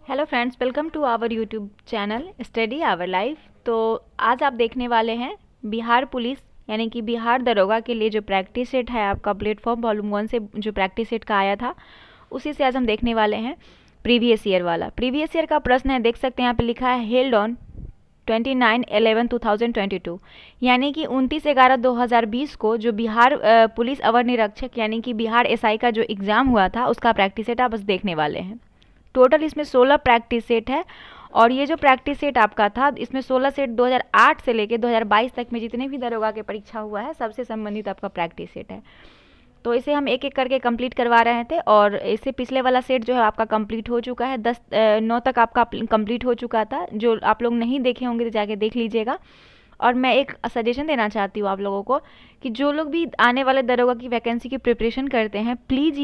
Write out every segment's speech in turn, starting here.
Hello friends, welcome to our YouTube channel Study Our Life. तो आज आप देखने वाले हैं बिहार पुलिस यानी कि बिहार दरोगा के लिए जो प्रैक्टिस सेट है आपका प्लेटफॉर्म वॉल्यूम 1 से जो प्रैक्टिस सेट का आया था उसी से आज हम देखने वाले हैं प्रीवियस ईयर वाला। प्रीवियस ईयर का प्रश्न है, देख सकते हैं यहाँ पे लिखा है हेल्ड ऑन 29/11/2022 यानी कि 29/11/2020 को जो बिहार पुलिस अवर निरीक्षक यानी कि बिहार एसआई का जो एग्ज़ाम हुआ था उसका प्रैक्टिस सेट आप बस देखने वाले हैं। टोटल इसमें 16 प्रैक्टिस सेट है और ये जो प्रैक्टिस सेट आपका था इसमें 16 सेट 2008 से लेकर 2022 तक में जितने भी दरोगा के परीक्षा हुआ है सबसे संबंधित आपका प्रैक्टिस सेट है। तो इसे हम एक एक करके कंप्लीट करवा रहे थे और इससे पिछले वाला सेट जो है आपका कंप्लीट हो चुका है। 9 तक आपका कंप्लीट हो चुका था। जो आप लोग नहीं देखे होंगे तो जाके देख लीजिएगा। और मैं एक सजेशन देना चाहती हूँ आप लोगों को कि जो लोग भी आने वाले दरोगा की वैकेंसी की प्रिपरेशन करते हैं प्लीज़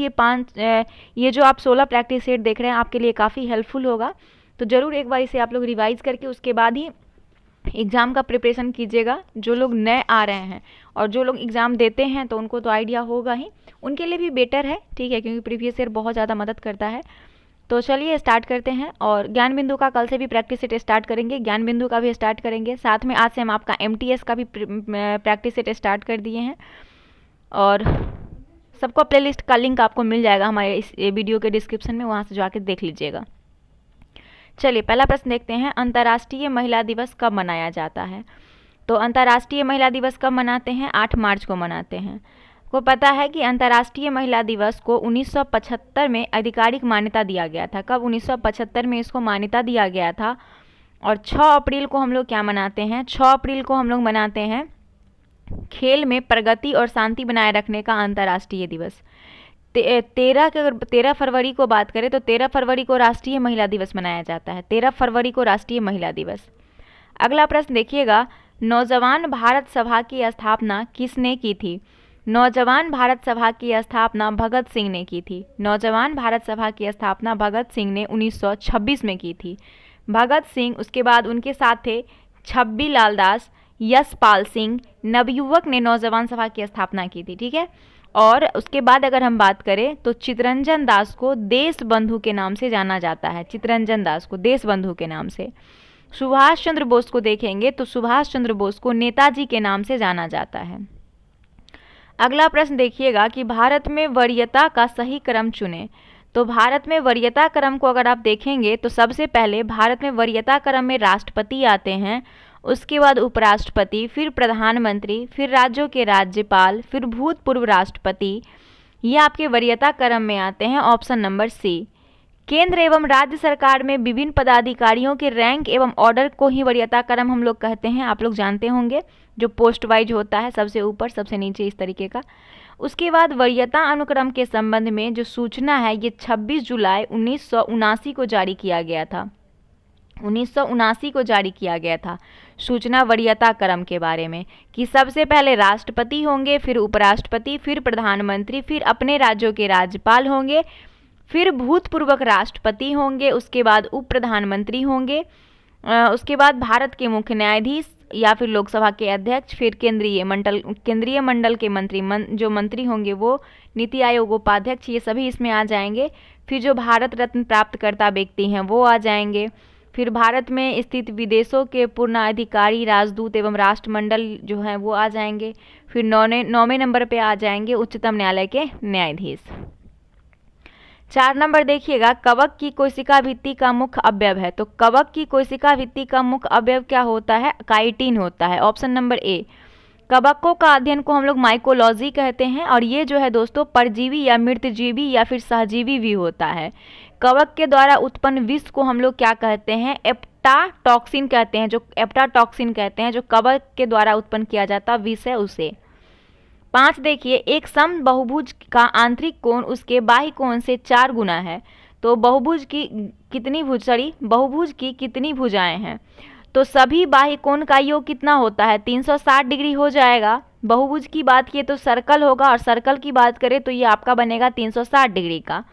ये जो आप 16 प्रैक्टिस सेट देख रहे हैं आपके लिए काफ़ी हेल्पफुल होगा। तो ज़रूर एक बार इसे आप लोग रिवाइज़ करके उसके बाद ही एग्ज़ाम का प्रिपरेशन कीजिएगा। जो लोग नए आ रहे हैं और जो लोग एग्ज़ाम देते हैं तो उनको तो आइडिया होगा ही, उनके लिए भी बेटर है, ठीक है, क्योंकि प्रीवियस ईयर बहुत ज़्यादा मदद करता है। तो चलिए स्टार्ट करते हैं। और ज्ञान बिंदु का कल से भी प्रैक्टिस सेट स्टार्ट करेंगे, ज्ञान बिंदु का भी स्टार्ट करेंगे। साथ में आज से हम आपका एमटीएस का भी प्रैक्टिस सेट स्टार्ट कर दिए हैं और सबको प्लेलिस्ट का लिंक आपको मिल जाएगा हमारे इस वीडियो के डिस्क्रिप्शन में, वहाँ से जाके देख लीजिएगा। चलिए पहला प्रश्न देखते हैं, अंतर्राष्ट्रीय महिला दिवस कब मनाया जाता है? तो अंतर्राष्ट्रीय महिला दिवस कब मनाते हैं? 8 मार्च को मनाते हैं। को पता है कि अंतर्राष्ट्रीय महिला दिवस को 1975 में आधिकारिक मान्यता दिया गया था। कब? 1975 में इसको मान्यता दिया गया था। और 6 अप्रैल को हम लोग क्या मनाते हैं? 6 अप्रैल को हम लोग मनाते हैं खेल में प्रगति और शांति बनाए रखने का अंतर्राष्ट्रीय दिवस। 13 फरवरी को बात करें तो 13 फरवरी को राष्ट्रीय महिला दिवस मनाया जाता है। 13 फरवरी को राष्ट्रीय महिला दिवस। अगला प्रश्न देखिएगा, नौजवान भारत सभा की स्थापना किसने की थी? नौजवान भारत सभा की स्थापना भगत सिंह ने की थी। नौजवान भारत सभा की स्थापना भगत सिंह ने 1926 में की थी। भगत सिंह, उसके बाद उनके साथ थे छब्बी लाल दास, यशपाल सिंह, नवयुवक ने नौजवान सभा की स्थापना की थी, ठीक है। और उसके बाद अगर हम बात करें तो चित्तरंजन दास को देश बंधु के नाम से जाना जाता है। चित्तरंजन दास को देश बंधु के नाम से। सुभाष चंद्र बोस को देखेंगे तो सुभाष चंद्र बोस को नेताजी के नाम से जाना जाता है। अगला प्रश्न देखिएगा कि भारत में वरीयता का सही क्रम चुनें। तो भारत में वरीयता क्रम को अगर आप देखेंगे तो सबसे पहले भारत में वरीयता क्रम में राष्ट्रपति आते हैं, उसके बाद उपराष्ट्रपति, फिर प्रधानमंत्री, फिर राज्यों के राज्यपाल, फिर भूतपूर्व राष्ट्रपति। ये आपके वरीयता क्रम में आते हैं। Option number C. केंद्र एवं राज्य सरकार में विभिन्न पदाधिकारियों के रैंक एवं ऑर्डर को ही वरीयता क्रम हम लोग कहते हैं। आप लोग जानते होंगे, जो पोस्ट वाइज होता है, सबसे ऊपर सबसे नीचे, इस तरीके का। उसके बाद वरीयता अनुक्रम के संबंध में जो सूचना है ये 26 जुलाई 1979 को जारी किया गया था। 1979 को जारी किया गया था सूचना वरीयता क्रम के बारे में कि सबसे पहले राष्ट्रपति होंगे, फिर उपराष्ट्रपति, फिर प्रधानमंत्री, फिर अपने राज्यों के राज्यपाल होंगे, फिर भूतपूर्व राष्ट्रपति होंगे, उसके बाद उप प्रधानमंत्री होंगे, उसके बाद भारत के मुख्य न्यायाधीश या फिर लोकसभा के अध्यक्ष, फिर केंद्रीय मंडल के जो मंत्री होंगे वो, नीति आयोग उपाध्यक्ष, ये सभी इसमें आ जाएंगे। फिर जो भारत रत्न प्राप्तकर्ता व्यक्ति हैं वो आ जाएंगे। फिर भारत में स्थित विदेशों के पूर्ण अधिकारी, राजदूत एवं राष्ट्रमंडल जो हैं वो आ जाएंगे। फिर 9वें नंबर पे आ जाएंगे उच्चतम न्यायालय के न्यायाधीश। 4 नंबर देखिएगा, कवक की कोशिका भित्ति का मुख्य अवयव है। तो कवक की कोशिका भित्ति का मुख्य अवयव क्या होता है? काइटिन होता है। Option number A. कवकों का अध्ययन को हम लोग माइकोलॉजी कहते हैं और ये जो है दोस्तों परजीवी या मृतजीवी या फिर सहजीवी भी होता है। कवक के द्वारा उत्पन्न विष को हम लोग क्या कहते हैं? एप्टाटॉक्सिन कहते हैं। जो एप्टाटॉक्सिन कहते हैं, जो कवक के द्वारा उत्पन्न किया जाता विष है उसे। 5 देखिए, एक सम बहुभुज का आंतरिक कोण उसके बाह्य कोण से 4 गुना है। तो बहुभुज की कितनी भुजाएं हैं? तो सभी बाह्य कोण का योग कितना होता है? 360 डिग्री हो जाएगा। बहुभुज की बात किए तो सर्कल होगा और सर्कल की बात करें तो ये आपका बनेगा 360 डिग्री का।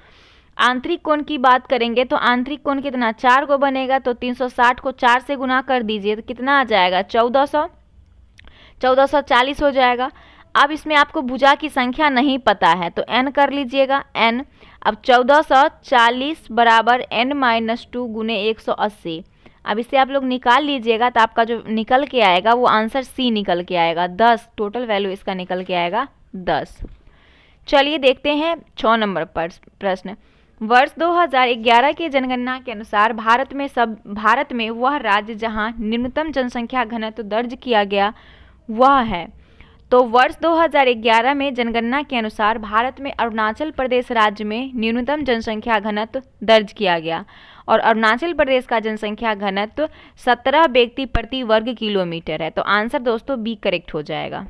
आंतरिक कोण की बात करेंगे तो आंतरिक कोण कितना? 4 को बनेगा। तो 360 को 4 से गुना कर दीजिए तो कितना आ जाएगा? 1440 हो जाएगा। अब इसमें आपको भुजा की संख्या नहीं पता है तो n कर लीजिएगा n। अब 1440 बराबर n-2 गुने 180। अब इसे आप लोग निकाल लीजिएगा तो आपका जो निकल के आएगा वो आंसर सी निकल के आएगा 10। टोटल वैल्यू इसका निकल के आएगा 10। चलिए देखते हैं 6 नंबर पर प्रश्न। वर्ष 2011 के जनगणना के अनुसार भारत में वह राज्य जहां न्यूनतम जनसंख्या घनत्व दर्ज किया गया वह है। तो वर्ष 2011 में जनगणना के अनुसार भारत में अरुणाचल प्रदेश राज्य में न्यूनतम जनसंख्या घनत्व दर्ज किया गया और अरुणाचल प्रदेश का जनसंख्या घनत्व 17 व्यक्ति प्रति वर्ग किलोमीटर है। तो आंसर दोस्तों बी करेक्ट हो जाएगा।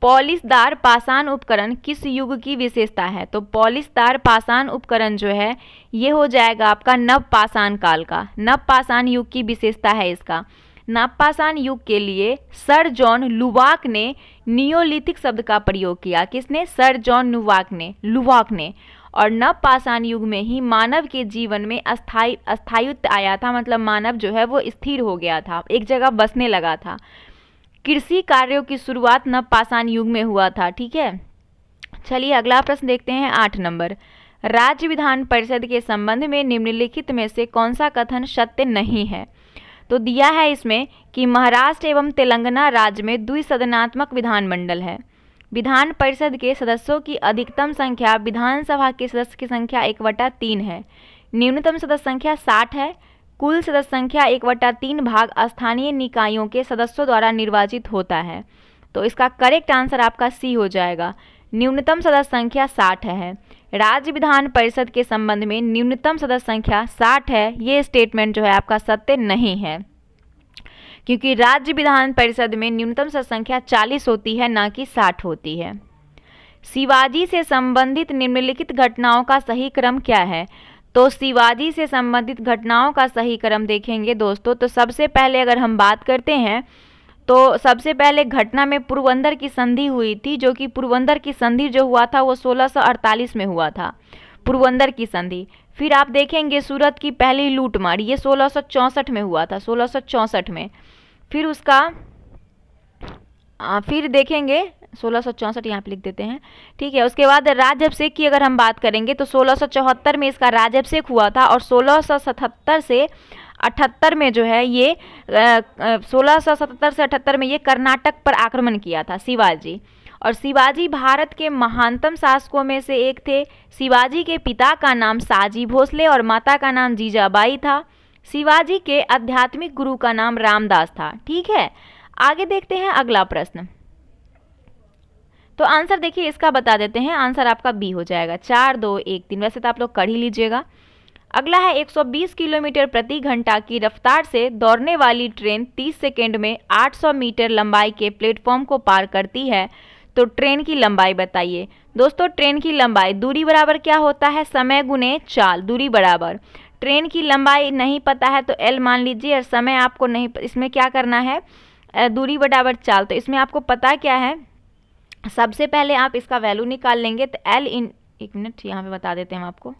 पॉलिशदार पाषाण उपकरण किस युग की विशेषता है? तो पॉलिशदार पाषाण उपकरण जो है ये हो जाएगा आपका नवपाषाण काल का। नवपाषाण युग की विशेषता है इसका। नवपाषाण युग के लिए सर जॉन लुवाक ने नियोलिथिक शब्द का प्रयोग किया। किसने? सर जॉन लुवाक ने। और नवपाषाण युग में ही मानव के जीवन में स्थायित्व आया था, मतलब मानव जो है वो स्थिर हो गया था, एक जगह बसने लगा था। कृषि कार्यों की शुरुआत नवपाषाण युग में हुआ था। ठीक है, चलिए अगला प्रश्न देखते हैं 8 नंबर। राज्य विधान परिषद के संबंध में निम्नलिखित में से कौन सा कथन सत्य नहीं है? तो दिया है इसमें कि महाराष्ट्र एवं तेलंगाना राज्य में द्विसदनात्मक विधानमंडल है। विधान परिषद के सदस्यों की अधिकतम संख्या विधानसभा के सदस्य की संख्या 1/3 है। न्यूनतम सदस्य संख्या 60 है। कुल सदस्य संख्या 1/3 भाग स्थानीय निकायों के सदस्यों द्वारा निर्वाचित होता है। तो इसका करेक्ट आंसर आपका सी हो जाएगा। न्यूनतम सदस्य संख्या 60 है। राज्य विधान परिषद के संबंध में न्यूनतम सदस्य संख्या 60 है, ये स्टेटमेंट जो है आपका सत्य नहीं है, क्योंकि राज्य विधान परिषद में न्यूनतम सदस्य संख्या 40 होती है, ना कि 60 होती है। शिवाजी से संबंधित निम्नलिखित घटनाओं का सही क्रम क्या है? तो शिवाजी से संबंधित घटनाओं का सही क्रम देखेंगे दोस्तों, तो सबसे पहले अगर हम बात करते हैं तो सबसे पहले घटना में पुरबंदर की संधि हुई थी, जो कि पुरबंदर की संधि जो हुआ था वो 1648 में हुआ था, पुरबंदर की संधि। फिर आप देखेंगे सूरत की पहली लूटमार, ये 1664 में हुआ था, 1664 में। फिर उसका फिर देखेंगे 1664 यहाँ पे लिख देते हैं। ठीक है, उसके बाद राजाभिषेक की अगर हम बात करेंगे तो 1674 में इसका राजाभिषेक हुआ था और 1677 से 78 में जो है ये 1677 से 78 में ये कर्नाटक पर आक्रमण किया था शिवाजी। और शिवाजी भारत के महानतम शासकों में से एक थे। शिवाजी के पिता का नाम साजी भोसले और माता का नाम जीजाबाई था। शिवाजी के आध्यात्मिक गुरु का नाम रामदास था। ठीक है, आगे देखते हैं अगला प्रश्न। तो आंसर देखिए इसका बता देते हैं, आंसर आपका बी हो जाएगा। 4, 2, 1, 3 वैसे तो आप लोग कर ही लीजिएगा। अगला है 120 किलोमीटर प्रति घंटा की रफ्तार से दौड़ने वाली ट्रेन 30 सेकेंड में 800 मीटर लंबाई के प्लेटफॉर्म को पार करती है, तो ट्रेन की लंबाई बताइए। दोस्तों ट्रेन की लंबाई, दूरी बराबर क्या होता है? समय गुने चाल, दूरी बराबर। ट्रेन की लंबाई नहीं पता है तो एल मान लीजिए, और समय आपको नहीं, इसमें क्या करना है? दूरी बराबर चाल। तो इसमें आपको पता क्या है, सबसे पहले आप इसका वैल्यू निकाल लेंगे। तो एल इन, एक मिनट यहाँ पे बता देते हैं हम आपको।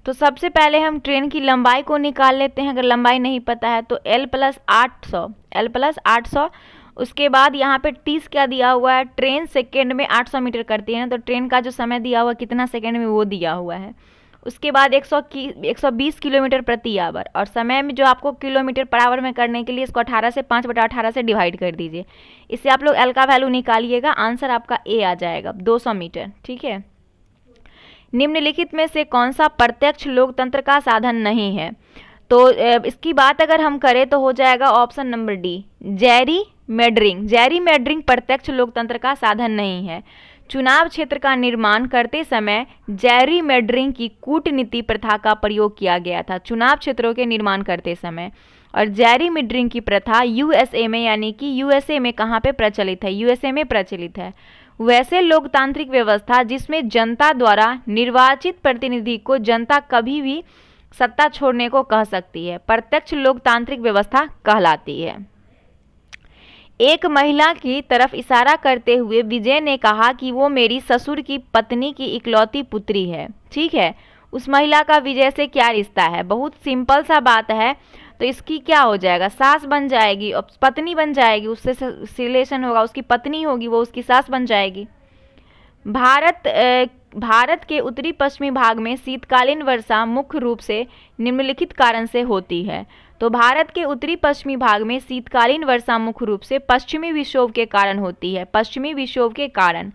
तो सबसे पहले हम ट्रेन की लंबाई को निकाल लेते हैं, अगर लंबाई नहीं पता है तो L + 800, L + 800। उसके बाद यहाँ पे 30 क्या दिया हुआ है? ट्रेन सेकेंड में 800 मीटर करती है ना, तो ट्रेन का जो समय दिया हुआ कितना सेकेंड में वो दिया हुआ है। उसके बाद 120 किलोमीटर प्रति आवर, और समय में जो आपको किलोमीटर पर आवर में करने के लिए इसको 18 से 5/18 से डिवाइड कर दीजिए। इससे आप लोग L का वैल्यू निकालिएगा, आंसर आपका ए आ जाएगा 200 मीटर। ठीक है, निम्नलिखित में से कौन सा प्रत्यक्ष लोकतंत्र का साधन नहीं है? तो इसकी बात अगर हम करें तो हो जाएगा ऑप्शन नंबर डी, जेरीमेंडरिंग। जेरीमेंडरिंग प्रत्यक्ष लोकतंत्र का साधन नहीं है। चुनाव क्षेत्र का निर्माण करते समय जेरीमेंडरिंग की कूटनीति प्रथा का प्रयोग किया गया था, चुनाव क्षेत्रों के निर्माण करते समय। और जेरीमेंडरिंग की प्रथा यूएसए में, यानी कि यूएसए में कहाँ पे प्रचलित है? यूएसए में प्रचलित है। वैसे लोकतांत्रिक व्यवस्था जिसमें जनता द्वारा निर्वाचित प्रतिनिधि को जनता कभी भी सत्ता छोड़ने को कह सकती है, प्रत्यक्ष लोकतांत्रिक व्यवस्था कहलाती है। एक महिला की तरफ इशारा करते हुए विजय ने कहा कि वो मेरी ससुर की पत्नी की इकलौती पुत्री है। ठीक है, उस महिला का विजय से क्या रिश्ता है? बहुत सिंपल सा बात है। तो इसकी क्या हो जाएगा, सास बन जाएगी और पत्नी बन जाएगी, उससे रिलेशन होगा, उसकी पत्नी होगी, वो उसकी सास बन जाएगी। भारत के उत्तरी पश्चिमी भाग में शीतकालीन वर्षा मुख्य रूप से निम्नलिखित कारण से होती है। तो भारत के उत्तरी पश्चिमी भाग में शीतकालीन वर्षा मुख्य रूप से पश्चिमी विक्षोभ के कारण होती है। पश्चिमी विक्षोभ के कारण,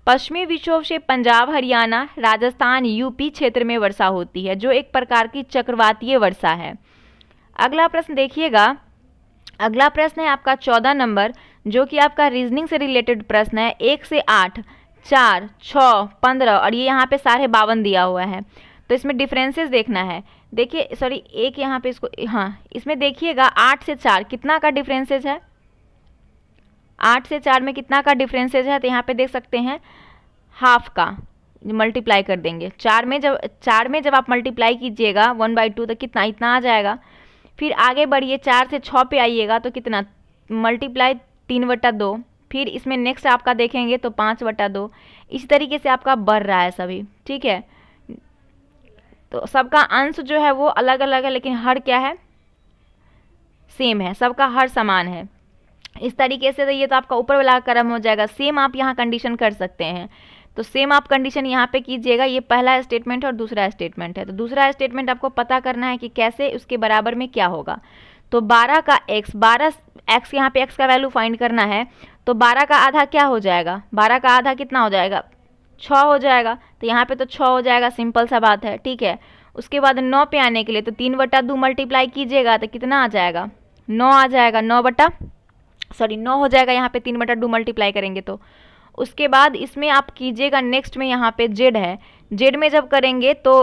पश्चिमी विक्षोभ से पंजाब, हरियाणा, राजस्थान, यूपी क्षेत्र में वर्षा होती है, जो एक प्रकार की चक्रवातीय वर्षा है। अगला प्रश्न देखिएगा, अगला प्रश्न है आपका 14 नंबर, जो कि आपका रीजनिंग से रिलेटेड प्रश्न है। 1 से 8, 4, 6, 15 और ये यहाँ पे 52 दिया हुआ है। तो इसमें डिफरेंसेस देखना है। देखिए सॉरी, एक यहाँ पे इसको, हाँ इसमें देखिएगा 8 से 4 कितना का डिफरेंसेस है, 8 से 4 में कितना का डिफरेंसेस है, तो यहाँ पे देख सकते हैं हाफ का मल्टीप्लाई कर देंगे। 4 में जब आप मल्टीप्लाई कीजिएगा 1/2 तो कितना, इतना आ जाएगा। फिर आगे बढ़िए 4 से 6 पे आइएगा तो कितना, मल्टीप्लाई 3/2। फिर इसमें नेक्स्ट आपका देखेंगे तो 5/2। इस तरीके से आपका बढ़ रहा है सभी, ठीक है। तो सबका अंश जो है वो अलग अलग है, लेकिन हर क्या है, सेम है, सबका हर समान है। इस तरीके से तो ये तो आपका ऊपर वाला क्रम हो जाएगा। सेम आप यहाँ कंडीशन कर सकते हैं, तो सेम आप कंडीशन यहाँ पे कीजिएगा। ये पहला स्टेटमेंट और दूसरा स्टेटमेंट है। तो दूसरा स्टेटमेंट आपको पता करना है कि कैसे उसके बराबर में क्या होगा। तो 12 का x, 12x यहाँ पे x का वैल्यू फाइंड करना है। तो 12 का आधा क्या हो जाएगा, 12 का आधा कितना हो जाएगा, 6 हो जाएगा। तो यहाँ पे तो 6 हो जाएगा, सिंपल सा बात है, ठीक है। उसके बाद 9 पे आने के लिए तो 3/2 मल्टीप्लाई कीजिएगा तो कितना आ जाएगा, 9 आ जाएगा। 9 हो जाएगा यहाँ पे 3/2 मल्टीप्लाई करेंगे तो। उसके बाद इसमें आप कीजिएगा नेक्स्ट में, यहाँ पे z है, z में जब करेंगे तो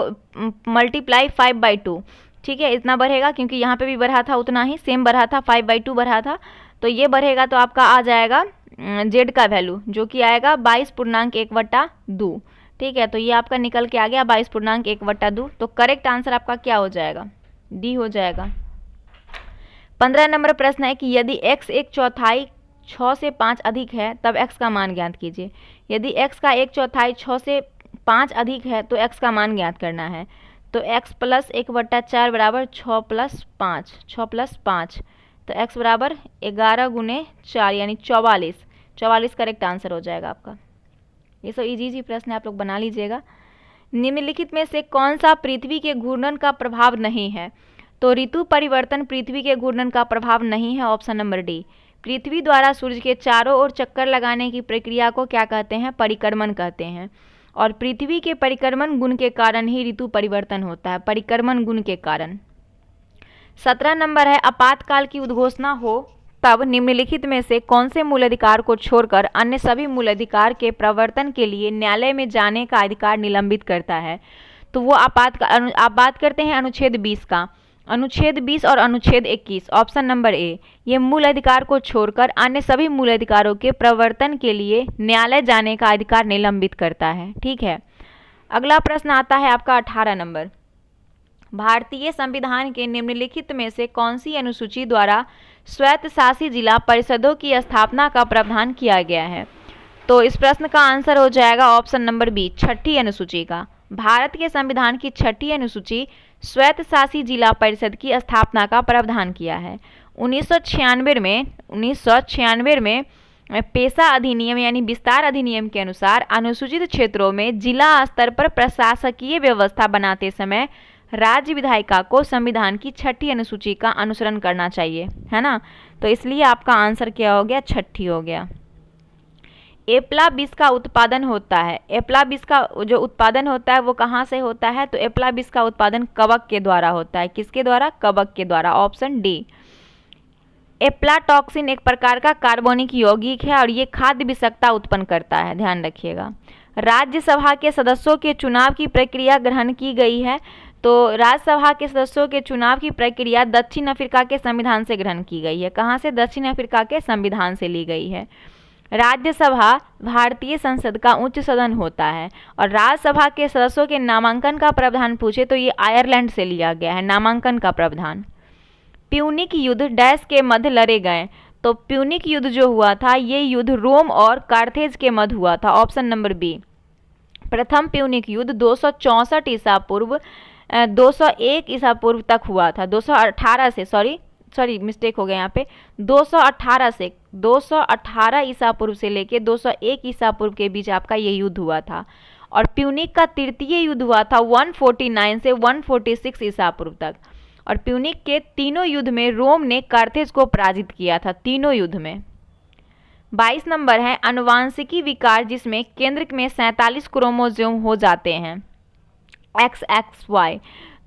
मल्टीप्लाई 5/2, ठीक है। इतना बढ़ेगा क्योंकि यहाँ पे भी बढ़ा था, उतना ही सेम बढ़ा था, 5/2 बढ़ा था। तो ये बढ़ेगा तो आपका आ जाएगा z का वैल्यू, जो कि आएगा 22.1/2, ठीक है। तो ये आपका निकल के आ गया 22.1/2। तो करेक्ट आंसर आपका क्या हो जाएगा, डी हो जाएगा। 15 नंबर प्रश्न है कि यदि x 1/4 6 से 5 अधिक है तब x का मान ज्ञात कीजिए। यदि x का 1/4 6 से 5 अधिक है तो x का मान ज्ञात करना है। तो x + 1/4 बराबर 6 + 5, 6 + 5, तो x बराबर 11 × 4 यानी 44 करेक्ट आंसर हो जाएगा आपका। ये सब इजी प्रश्न है, आप लोग बना लीजिएगा। निम्नलिखित में से कौन सा पृथ्वी के घूर्णन का प्रभाव नहीं है। तो ऋतु परिवर्तन पृथ्वी के घूर्णन का प्रभाव नहीं है, ऑप्शन नंबर डी। पृथ्वी द्वारा सूर्य के चारों ओर चक्कर लगाने की प्रक्रिया को क्या कहते हैं, परिक्रमण कहते हैं। और पृथ्वी के परिक्रमण गुण के कारण ही ऋतु परिवर्तन होता है, परिक्रमण गुण के कारण। 17 नंबर है, आपातकाल की उद्घोषणा हो तब निम्नलिखित में से कौन से मूलाधिकार को छोड़कर अन्य सभी मूलाधिकार के प्रवर्तन के लिए न्यायालय में जाने का अधिकार निलंबित करता है। तो वो आप बात करते हैं अनुच्छेद 20 का, अनुच्छेद 20 और अनुच्छेद 21, ऑप्शन नंबर ए। ये मूल अधिकार को छोड़कर अन्य सभी मूल अधिकारों के प्रवर्तन के लिए न्यायालय जाने का अधिकार निलंबित करता है, ठीक है। अगला प्रश्न आता है आपका 18 नंबर, भारतीय संविधान के निम्नलिखित में से कौन सी अनुसूची द्वारा स्वायत्तशासी जिला परिषदों की स्थापना का प्रावधान किया गया है। तो इस प्रश्न का आंसर हो जाएगा ऑप्शन नंबर बी, 6ठी अनुसूची का। भारत के संविधान की 6ठी अनुसूची स्वायत्तशासी जिला परिषद की स्थापना का प्रावधान किया है। 1996 में पेशा अधिनियम यानी विस्तार अधिनियम के अनुसार अनुसूचित क्षेत्रों में जिला स्तर पर प्रशासकीय व्यवस्था बनाते समय राज्य विधायिका को संविधान की 6ठी अनुसूची का अनुसरण करना चाहिए, है ना। तो इसलिए आपका आंसर क्या हो गया, 6ठी हो गया। एप्लाबिस का उत्पादन होता है, एप्लाबिस का जो उत्पादन होता है वो कहाँ से होता है। तो एप्लाबिस का उत्पादन कवक के द्वारा होता है, किसके द्वारा, कवक के द्वारा, ऑप्शन डी। एप्लाटॉक्सिन एक प्रकार का कार्बनिक यौगिक है और ये खाद्य विषाक्तता उत्पन्न करता है, ध्यान रखिएगा। राज्यसभा के सदस्यों के चुनाव की प्रक्रिया ग्रहण की गई है। तो राज्यसभा के सदस्यों के चुनाव की प्रक्रिया दक्षिण अफ्रीका के संविधान से ग्रहण की गई है। कहाँ से, दक्षिण अफ्रीका के संविधान से ली गई है। राज्यसभा भारतीय संसद का उच्च सदन होता है और राज्यसभा के सदस्यों के नामांकन का प्रावधान पूछे तो ये आयरलैंड से लिया गया है, नामांकन का प्रावधान। प्यूनिक युद्ध डैश के मध्य लड़े गए। तो प्यूनिक युद्ध जो हुआ था ये युद्ध रोम और कार्थेज के मध्य हुआ था, ऑप्शन नंबर बी। प्रथम प्यूनिक युद्ध 264 ईसा पूर्व 201 ईसा पूर्व तक हुआ था। 218 से सॉरी मिस्टेक हो गया यहाँ पे, 218 ईसा पूर्व से लेके 201 ईसा पूर्व के बीच आपका ये युद्ध हुआ था। और प्यूनिक का तृतीय युद्ध हुआ था 149 से 146 ईसा पूर्व तक। और प्यूनिक के तीनों युद्ध में रोम ने कार्थेज को पराजित किया था, तीनों युद्ध में। 22 नंबर है आनुवांशिकी विकार जिसमें केंद्र में 47 क्रोमोसोम हो जाते हैं, XXY।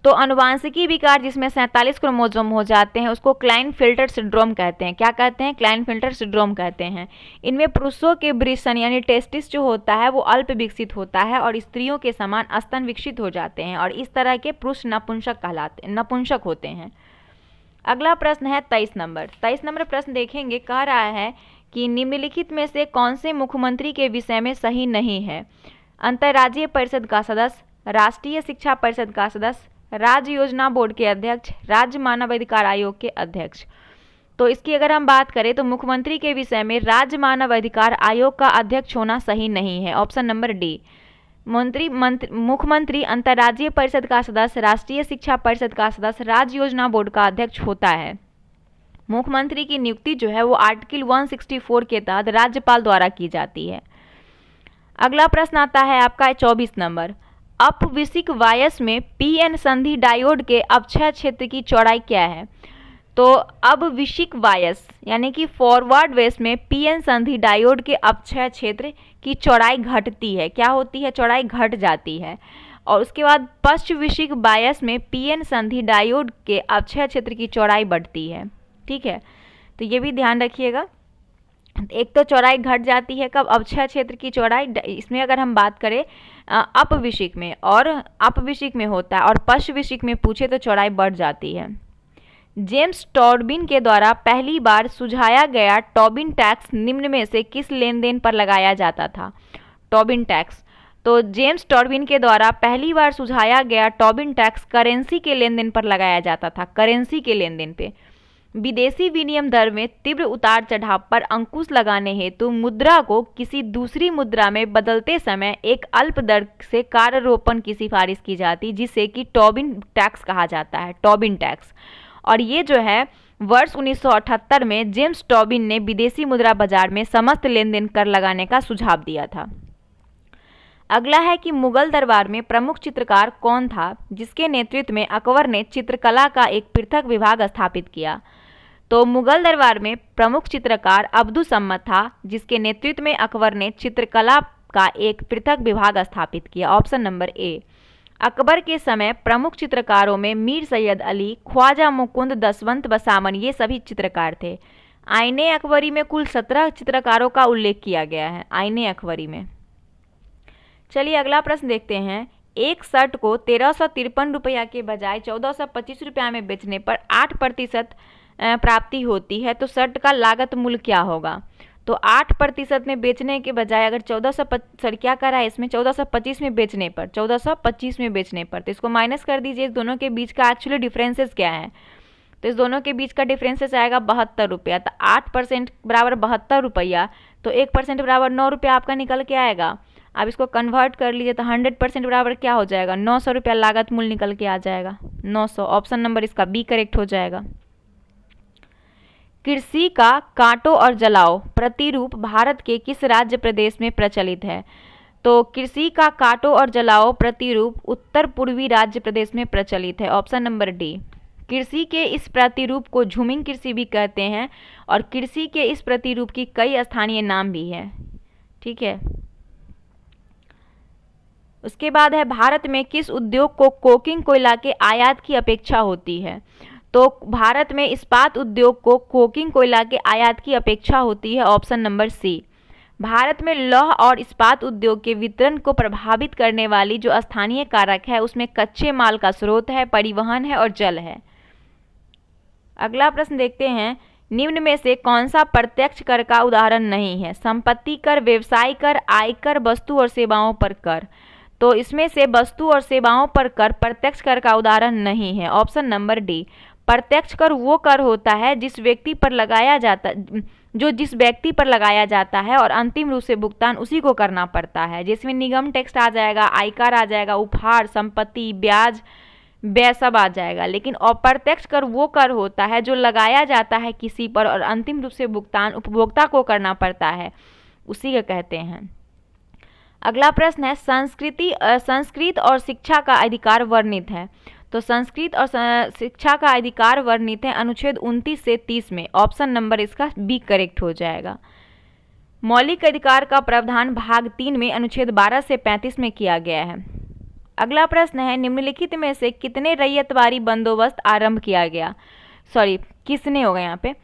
तो आनुवांशिकी विकार जिसमें 47 क्रोमोसोम हो जाते हैं उसको क्लाइनफिल्टर सिंड्रोम कहते हैं। क्या कहते हैं? क्लाइनफिल्टर सिंड्रोम कहते हैं। इनमें पुरुषों के वृषण यानी टेस्टिस जो होता है वो अल्प विकसित होता है और स्त्रियों के समान स्तन विकसित हो जाते हैं और इस तरह के पुरुष नपुंसक होते हैं। अगला प्रश्न है 23 नंबर। 23 नंबर प्रश्न देखेंगे, कह रहा है कि निम्नलिखित में से कौन से मुख्यमंत्री के विषय में सही नहीं है? अंतर्राज्यीय परिषद का सदस्य, राष्ट्रीय शिक्षा परिषद का सदस्य, राज्य योजना बोर्ड के अध्यक्ष, राज्य मानवाधिकार आयोग के अध्यक्ष। तो इसकी अगर हम बात करें तो मुख्यमंत्री के विषय में राज्य मानवाधिकार आयोग का अध्यक्ष होना सही नहीं है, ऑप्शन नंबर डी। मुख्यमंत्री अंतर्राज्यीय परिषद का सदस्य, राष्ट्रीय शिक्षा परिषद का सदस्य, राज्य योजना बोर्ड का अध्यक्ष होता है। मुख्यमंत्री की नियुक्ति जो है वो आर्टिकल 164 के तहत राज्यपाल द्वारा की जाती है। अगला प्रश्न आता है आपका 24 नंबर। अपविशिक वायस में पीएन संधि डायोड के अपक्षय क्षेत्र की चौड़ाई क्या है? तो अपविशिक वायस यानी कि फॉरवर्ड वेस में पीएन संधि डायोड के अपक्षय क्षेत्र की चौड़ाई घटती है। क्या होती है? चौड़ाई घट जाती है। और उसके बाद पश्चविशिक बायस में पीएन संधि डायोड के अपक्षय क्षेत्र की चौड़ाई बढ़ती है। ठीक है, तो ये भी ध्यान रखिएगा। एक तो चौड़ाई घट जाती है कब? अपक्षय क्षेत्र की चौड़ाई। इसमें अगर हम बात करें अपविशिक में, और अपविशिक में होता है, और पश्चविशिक में पूछे तो चौड़ाई बढ़ जाती है। जेम्स टॉबिन के द्वारा पहली बार सुझाया गया टॉबिन टैक्स निम्न में से किस लेन देन पर लगाया जाता था? Tobin tax. तो जेम्स टॉबिन के द्वारा पहली बार सुझाया गया टॉबिन टैक्स करेंसी के लेन देन पर लगाया जाता था, करेंसी के लेन देन पे। विदेशी विनिमय दर में तीव्र उतार चढ़ाव पर अंकुश लगाने हेतु मुद्रा को किसी दूसरी मुद्रा में बदलते समय एक अल्प दर से करारोपण की सिफारिश की जाती, जिसे कि टॉबिन टैक्स कहा जाता है, टॉबिन टैक्स। और ये जो है वर्ष 1978 में जेम्स टॉबिन ने विदेशी मुद्रा बाजार में समस्त लेन देन कर लगाने का सुझाव दिया था। अगला है कि मुगल दरबार में प्रमुख चित्रकार कौन था जिसके नेतृत्व में अकबर ने चित्रकला का एक पृथक विभाग स्थापित किया? तो मुगल दरबार में प्रमुख चित्रकार अब्दुसम्मद था जिसके नेतृत्व में अकबर ने चित्रकला का एक पृथक विभाग स्थापित किया, ऑप्शन नंबर ए। अकबर के समय प्रमुख चित्रकारों में मीर सैयद अली, ख्वाजा मुकुंद, दसवंत बसामन ये सभी चित्रकार थे। आईने अकबरी में कुल 17 चित्रकारों का उल्लेख किया गया है, आईने अकबरी में। चलिए अगला प्रश्न देखते हैं। एक शर्ट को 1353 रुपया के बजाय 1425 रुपया में बेचने पर 8% प्राप्ति होती है, तो शर्ट का लागत मूल्य क्या होगा? तो 8% में बेचने के बजाय अगर 1425 क्या करा है इसमें, 1425 में बेचने पर, 1425 में बेचने पर, तो इसको माइनस कर दीजिए। इस दोनों के बीच का एक्चुअली डिफरेंसेस क्या है? तो इस दोनों के बीच का डिफरेंसेस आएगा 72 रुपया। तो 8% बराबर 72 रुपया, तो 1% बराबर 9 रुपया आपका निकल के आएगा। अब इसको कन्वर्ट कर लीजिए तो 100% बराबर क्या हो जाएगा? 900 रुपया लागत मूल्य निकल के आ जाएगा, 900। ऑप्शन नंबर इसका बी करेक्ट हो जाएगा। कृषि का काटो और जलाओ प्रतिरूप भारत के किस राज्य प्रदेश में प्रचलित है? तो कृषि का काटो और जलाओ प्रतिरूप उत्तर पूर्वी राज्य प्रदेश में प्रचलित है, ऑप्शन नंबर डी। कृषि के इस प्रतिरूप को झूमिंग कृषि भी कहते हैं और कृषि के इस प्रतिरूप की कई स्थानीय नाम भी हैं। ठीक है, उसके बाद है भारत में किस उद्योग को कोकिंग कोयला के आयात की अपेक्षा होती है? तो भारत में इस्पात उद्योग को कोकिंग कोयला के आयात की अपेक्षा होती है, ऑप्शन नंबर सी। भारत में लौह और इस्पात उद्योग के वितरण को प्रभावित करने वाली जो स्थानीय कारक है उसमें कच्चे माल का स्रोत है, परिवहन है और जल है। अगला प्रश्न देखते हैं। निम्न में से कौन सा प्रत्यक्ष कर का उदाहरण नहीं है? संपत्ति कर, व्यवसाय कर, आयकर, वस्तु और सेवाओं पर कर। तो इसमें से वस्तु और सेवाओं पर कर प्रत्यक्ष कर का उदाहरण नहीं है, ऑप्शन नंबर डी। प्रत्यक्ष कर वो कर होता है जिस व्यक्ति पर लगाया जाता है और अंतिम रूप से भुगतान उसी को करना पड़ता है, जिसमें निगम टैक्स आ जाएगा, आयकर आ जाएगा, उपहार, संपत्ति, ब्याज, व्यय सब आ जाएगा। लेकिन अप्रत्यक्ष कर वो कर होता है जो लगाया जाता है किसी पर और अंतिम रूप से भुगतान उपभोक्ता को करना पड़ता है, उसी को कहते हैं। अगला प्रश्न है संस्कृत और शिक्षा का अधिकार वर्णित है। तो संस्कृत और शिक्षा का अधिकार वर्णित है अनुच्छेद 29 से 30 में। ऑप्शन नंबर इसका बी करेक्ट हो जाएगा। मौलिक अधिकार का प्रावधान भाग 3 में अनुच्छेद 12 से 35 में किया गया है। अगला प्रश्न है निम्नलिखित में से कितने रैयतवारी बंदोबस्त आरंभ किया गया। किसने होगा यहाँ पे,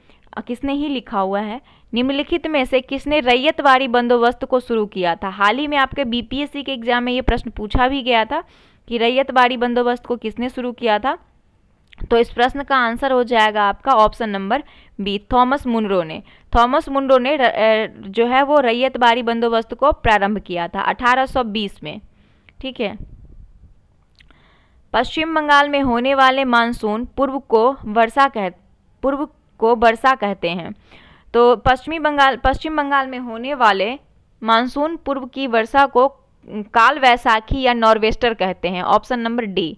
किसने ही लिखा हुआ है। निम्नलिखित में से किसने रैयतवारी बंदोबस्त को शुरू किया था। हाल ही में आपके बीपीएससी के एग्जाम में ये प्रश्न पूछा भी गया था कि रैयतवारी बंदोबस्त को किसने शुरू किया था। तो इस प्रश्न का आंसर हो जाएगा आपका option number B, Thomas Munro ने। थॉमस मुनरो ने जो है वो रैयतवारी बंदोबस्त को प्रारंभ किया था 1820 में। ठीक है। पश्चिम बंगाल में होने वाले मानसून पूर्व को वर्षा कहते हैं। तो पश्चिम बंगाल में होने वाले मानसून पूर्व की वर्षा को काल वैसाखी या नॉर्वेस्टर कहते हैं। Option number D.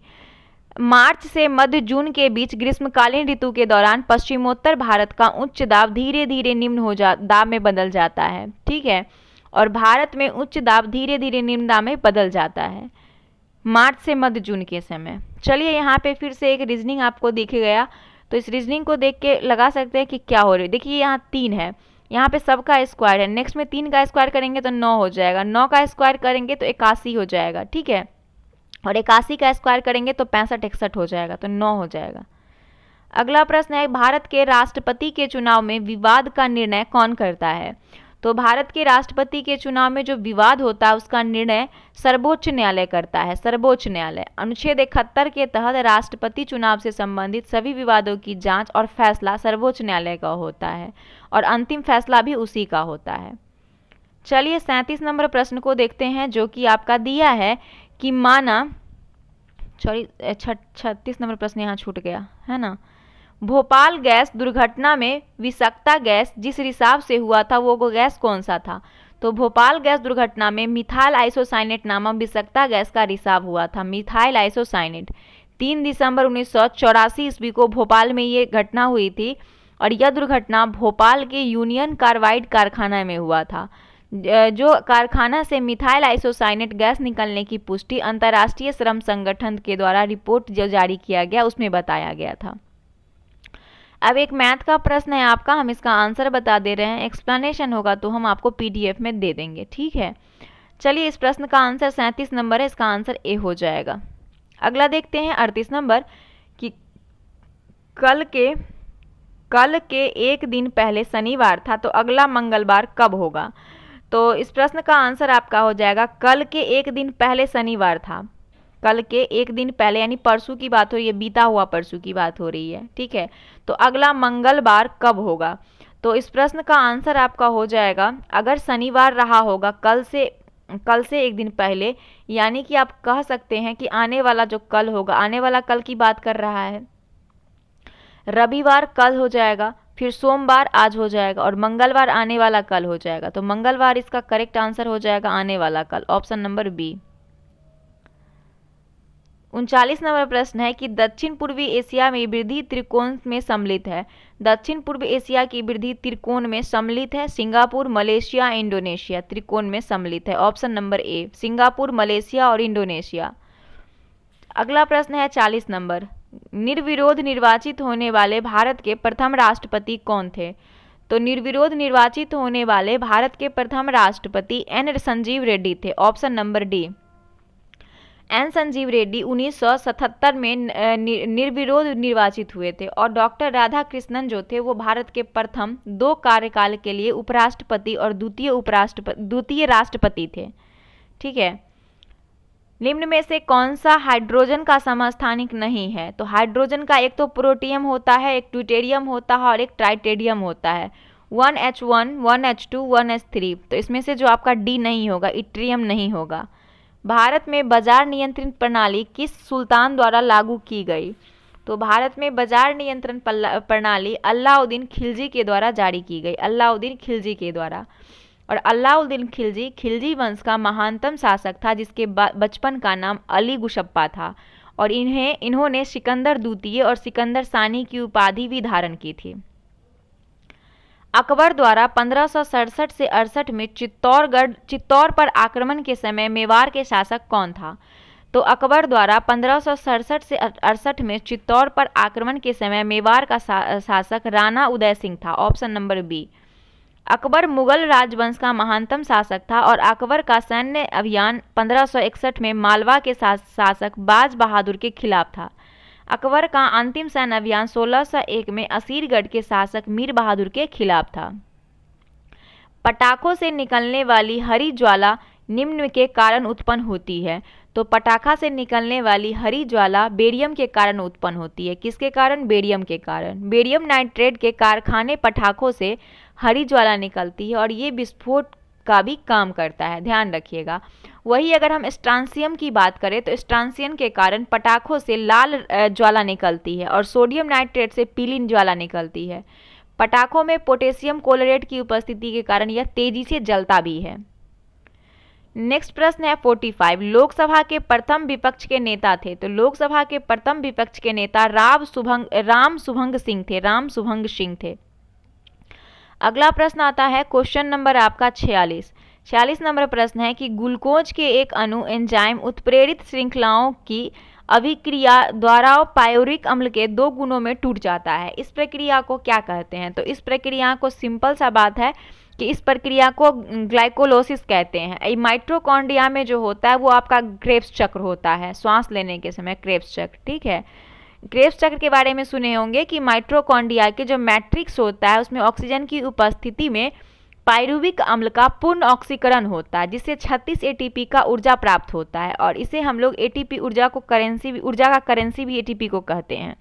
मार्च से मध्य जून के बीच ग्रीष्मकालीन ऋतु के दौरान पश्चिमोत्तर भारत का उच्च दाब धीरे धीरे निम्न दाब में बदल जाता है। ठीक है। और भारत में उच्च दाब धीरे धीरे निम्न दाब में बदल जाता है मार्च से मध्य जून के समय। चलिए यहाँ पे फिर से एक रीजनिंग आपको दिखे गया, तो इस रीजनिंग को देख के लगा सकते हैं कि क्या हो रही है। देखिए यहाँ 3 है, यहाँ पे सबका स्क्वायर है। नेक्स्ट में 3 का स्क्वायर करेंगे तो 9 हो जाएगा, 9 का स्क्वायर करेंगे तो 81 हो जाएगा। ठीक है। और 81 का स्क्वायर करेंगे तो 65-61 हो जाएगा, तो 9 हो जाएगा। अगला प्रश्न है भारत के राष्ट्रपति के चुनाव में विवाद का निर्णय कौन करता है। तो भारत के राष्ट्रपति के चुनाव में जो विवाद होता है उसका निर्णय सर्वोच्च न्यायालय करता है। सर्वोच्च न्यायालय अनुच्छेद 71 के तहत राष्ट्रपति चुनाव से संबंधित सभी विवादों की जांच और फैसला सर्वोच्च न्यायालय का होता है और अंतिम फैसला भी उसी का होता है। चलिए 37 नंबर प्रश्न को देखते हैं जो कि आपका दिया है कि माना 36 नंबर प्रश्न यहाँ छूट गया है ना। भोपाल गैस दुर्घटना में विषाक्तता गैस जिस रिसाव से हुआ था वो गैस कौन सा था। तो भोपाल गैस दुर्घटना में मिथाइल आइसोसाइनेट नामक विषाक्तता गैस का रिसाव हुआ था। मिथाइल आइसोसाइनेट 3 दिसंबर 1984 ईस्वी को भोपाल में ये घटना हुई थी और यह दुर्घटना भोपाल के यूनियन कार्बाइड कारखाना में हुआ था। जो कारखाना से मिथाइल आइसोसाइनेट गैस निकलने की पुष्टि अंतर्राष्ट्रीय श्रम संगठन के द्वारा रिपोर्ट जो जारी किया गया उसमें बताया गया था। अब एक मैथ का प्रश्न है आपका, हम इसका आंसर बता दे रहे हैं। एक्सप्लेनेशन होगा तो हम आपको पीडीएफ में दे देंगे। ठीक है। चलिए इस प्रश्न का आंसर 37 नंबर है, इसका आंसर ए हो जाएगा। अगला देखते हैं 38 नंबर कि कल के एक दिन पहले शनिवार था तो अगला मंगलवार कब होगा। तो इस प्रश्न का आंसर आपका हो जाएगा कल के एक दिन पहले शनिवार था। कल के एक दिन पहले यानी परसों की बात हो रही है, बीता हुआ परसों की बात हो रही है। ठीक है। तो अगला मंगलवार कब होगा। तो इस प्रश्न का आंसर आपका हो जाएगा अगर शनिवार रहा होगा कल से एक दिन पहले, यानी कि आप कह सकते हैं कि आने वाला जो कल होगा, आने वाला कल की बात कर रहा है। रविवार कल हो जाएगा, फिर सोमवार आज हो जाएगा और मंगलवार आने वाला कल हो जाएगा। तो मंगलवार इसका करेक्ट आंसर हो जाएगा, आने वाला कल, ऑप्शन नंबर बी। 39 नंबर प्रश्न है कि दक्षिण पूर्वी एशिया में वृद्धि त्रिकोण में सम्मिलित है। दक्षिण पूर्व एशिया की वृद्धि त्रिकोण में सम्मिलित है। सिंगापुर, मलेशिया, इंडोनेशिया त्रिकोण में सम्मिलित है। Option number A, Singapore, Malaysia और इंडोनेशिया। अगला प्रश्न है 40 नंबर, निर्विरोध निर्वाचित होने वाले भारत के प्रथम राष्ट्रपति कौन थे। तो निर्विरोध निर्वाचित होने वाले भारत के प्रथम राष्ट्रपति एन संजीव रेड्डी थे। Option number D, N Sanjiva Reddy 1977 में निर्विरोध निर्वाचित हुए थे और डॉक्टर राधाकृष्णन जो थे वो भारत के प्रथम 2 कार्यकाल के लिए उपराष्ट्रपति और द्वितीय राष्ट्रपति थे। ठीक है। निम्न में से कौन सा हाइड्रोजन का समस्थानिक नहीं है। तो हाइड्रोजन का एक तो प्रोटियम होता है, एक ट्यूटेरियम होता है और एक ट्राइटेरियम होता है। 1H1, 1H2, 1H3। तो इसमें से जो आपका डी नहीं होगा, इट्रियम नहीं होगा। भारत में बाजार नियंत्रण प्रणाली किस सुल्तान द्वारा लागू की गई। तो भारत में बाजार नियंत्रण प्रणाली अलाउद्दीन खिलजी के द्वारा जारी की गई, अलाउद्दीन खिलजी के द्वारा। और अलाउद्दीन खिलजी खिलजी वंश का महानतम शासक था जिसके बचपन का नाम अली गुशप्पा था और इन्होंने सिकंदर द्वितीय और सिकंदर सानी की उपाधि भी धारण की थी। अकबर द्वारा 1567 से 68 में चित्तौड़ पर आक्रमण के समय मेवाड़ के शासक कौन था? तो अकबर द्वारा 1567 से 68 में चित्तौड़ पर आक्रमण के समय मेवाड़ का शासक राणा उदय सिंह था। Option number B. Akbar Mughal राजवंश का महानतम शासक था और अकबर का सैन्य अभियान 1561 में मालवा के शासक बाज बहादुर के खिलाफ था। अकबर का अंतिम सैन्य अभियान 1601 में असीरगढ़ के शासक मीर बहादुर के खिलाफ था। पटाखों से निकलने वाली हरी ज्वाला निम्न के कारण उत्पन्न होती है। तो पटाखा से निकलने वाली हरी ज्वाला बेरियम के कारण उत्पन्न होती है। किसके कारण? बेरियम के कारण। बेरियम नाइट्रेट के कारखाने पटाखों से हरी ज्वाला निकलती है और ये विस्फोट का भी काम करता है, ध्यान रखिएगा। वही अगर हम स्ट्रांसियम की बात करें तो स्ट्रांसियम के कारण पटाखों से लाल ज्वाला निकलती है और सोडियम नाइट्रेट से पीली ज्वाला निकलती है। पटाखों में पोटेशियम क्लोराइड की उपस्थिति के कारण यह तेजी से जलता भी है। नेक्स्ट प्रश्न है 45। लोकसभा के प्रथम विपक्ष के नेता थे। तो लोकसभा के प्रथम विपक्ष के नेता राम सुभंग सिंह थे। अगला प्रश्न आता है क्वेश्चन नंबर आपका 46 नंबर प्रश्न है कि ग्लूकोज के एक अणु एंजाइम उत्प्रेरित श्रृंखलाओं की अभिक्रिया द्वारा पायोरिक अम्ल के 2 गुणों में टूट जाता है। इस प्रक्रिया को क्या कहते हैं? तो इस प्रक्रिया को सिंपल सा बात है कि इस प्रक्रिया को ग्लाइकोलाइसिस कहते हैं। माइटोकॉन्ड्रिया में जो होता है वो आपका क्रेब्स चक्र होता है, श्वास लेने के समय क्रेब्स चक्र। ठीक है, क्रेब्स चक्र के बारे में सुने होंगे कि माइटोकॉन्ड्रिया के जो मैट्रिक्स होता है उसमें ऑक्सीजन की उपस्थिति में पायरुविक अम्ल का पूर्ण ऑक्सीकरण होता है, जिससे 36 एटीपी का ऊर्जा प्राप्त होता है और इसे हम लोग एटीपी ऊर्जा का करेंसी भी एटीपी को कहते हैं।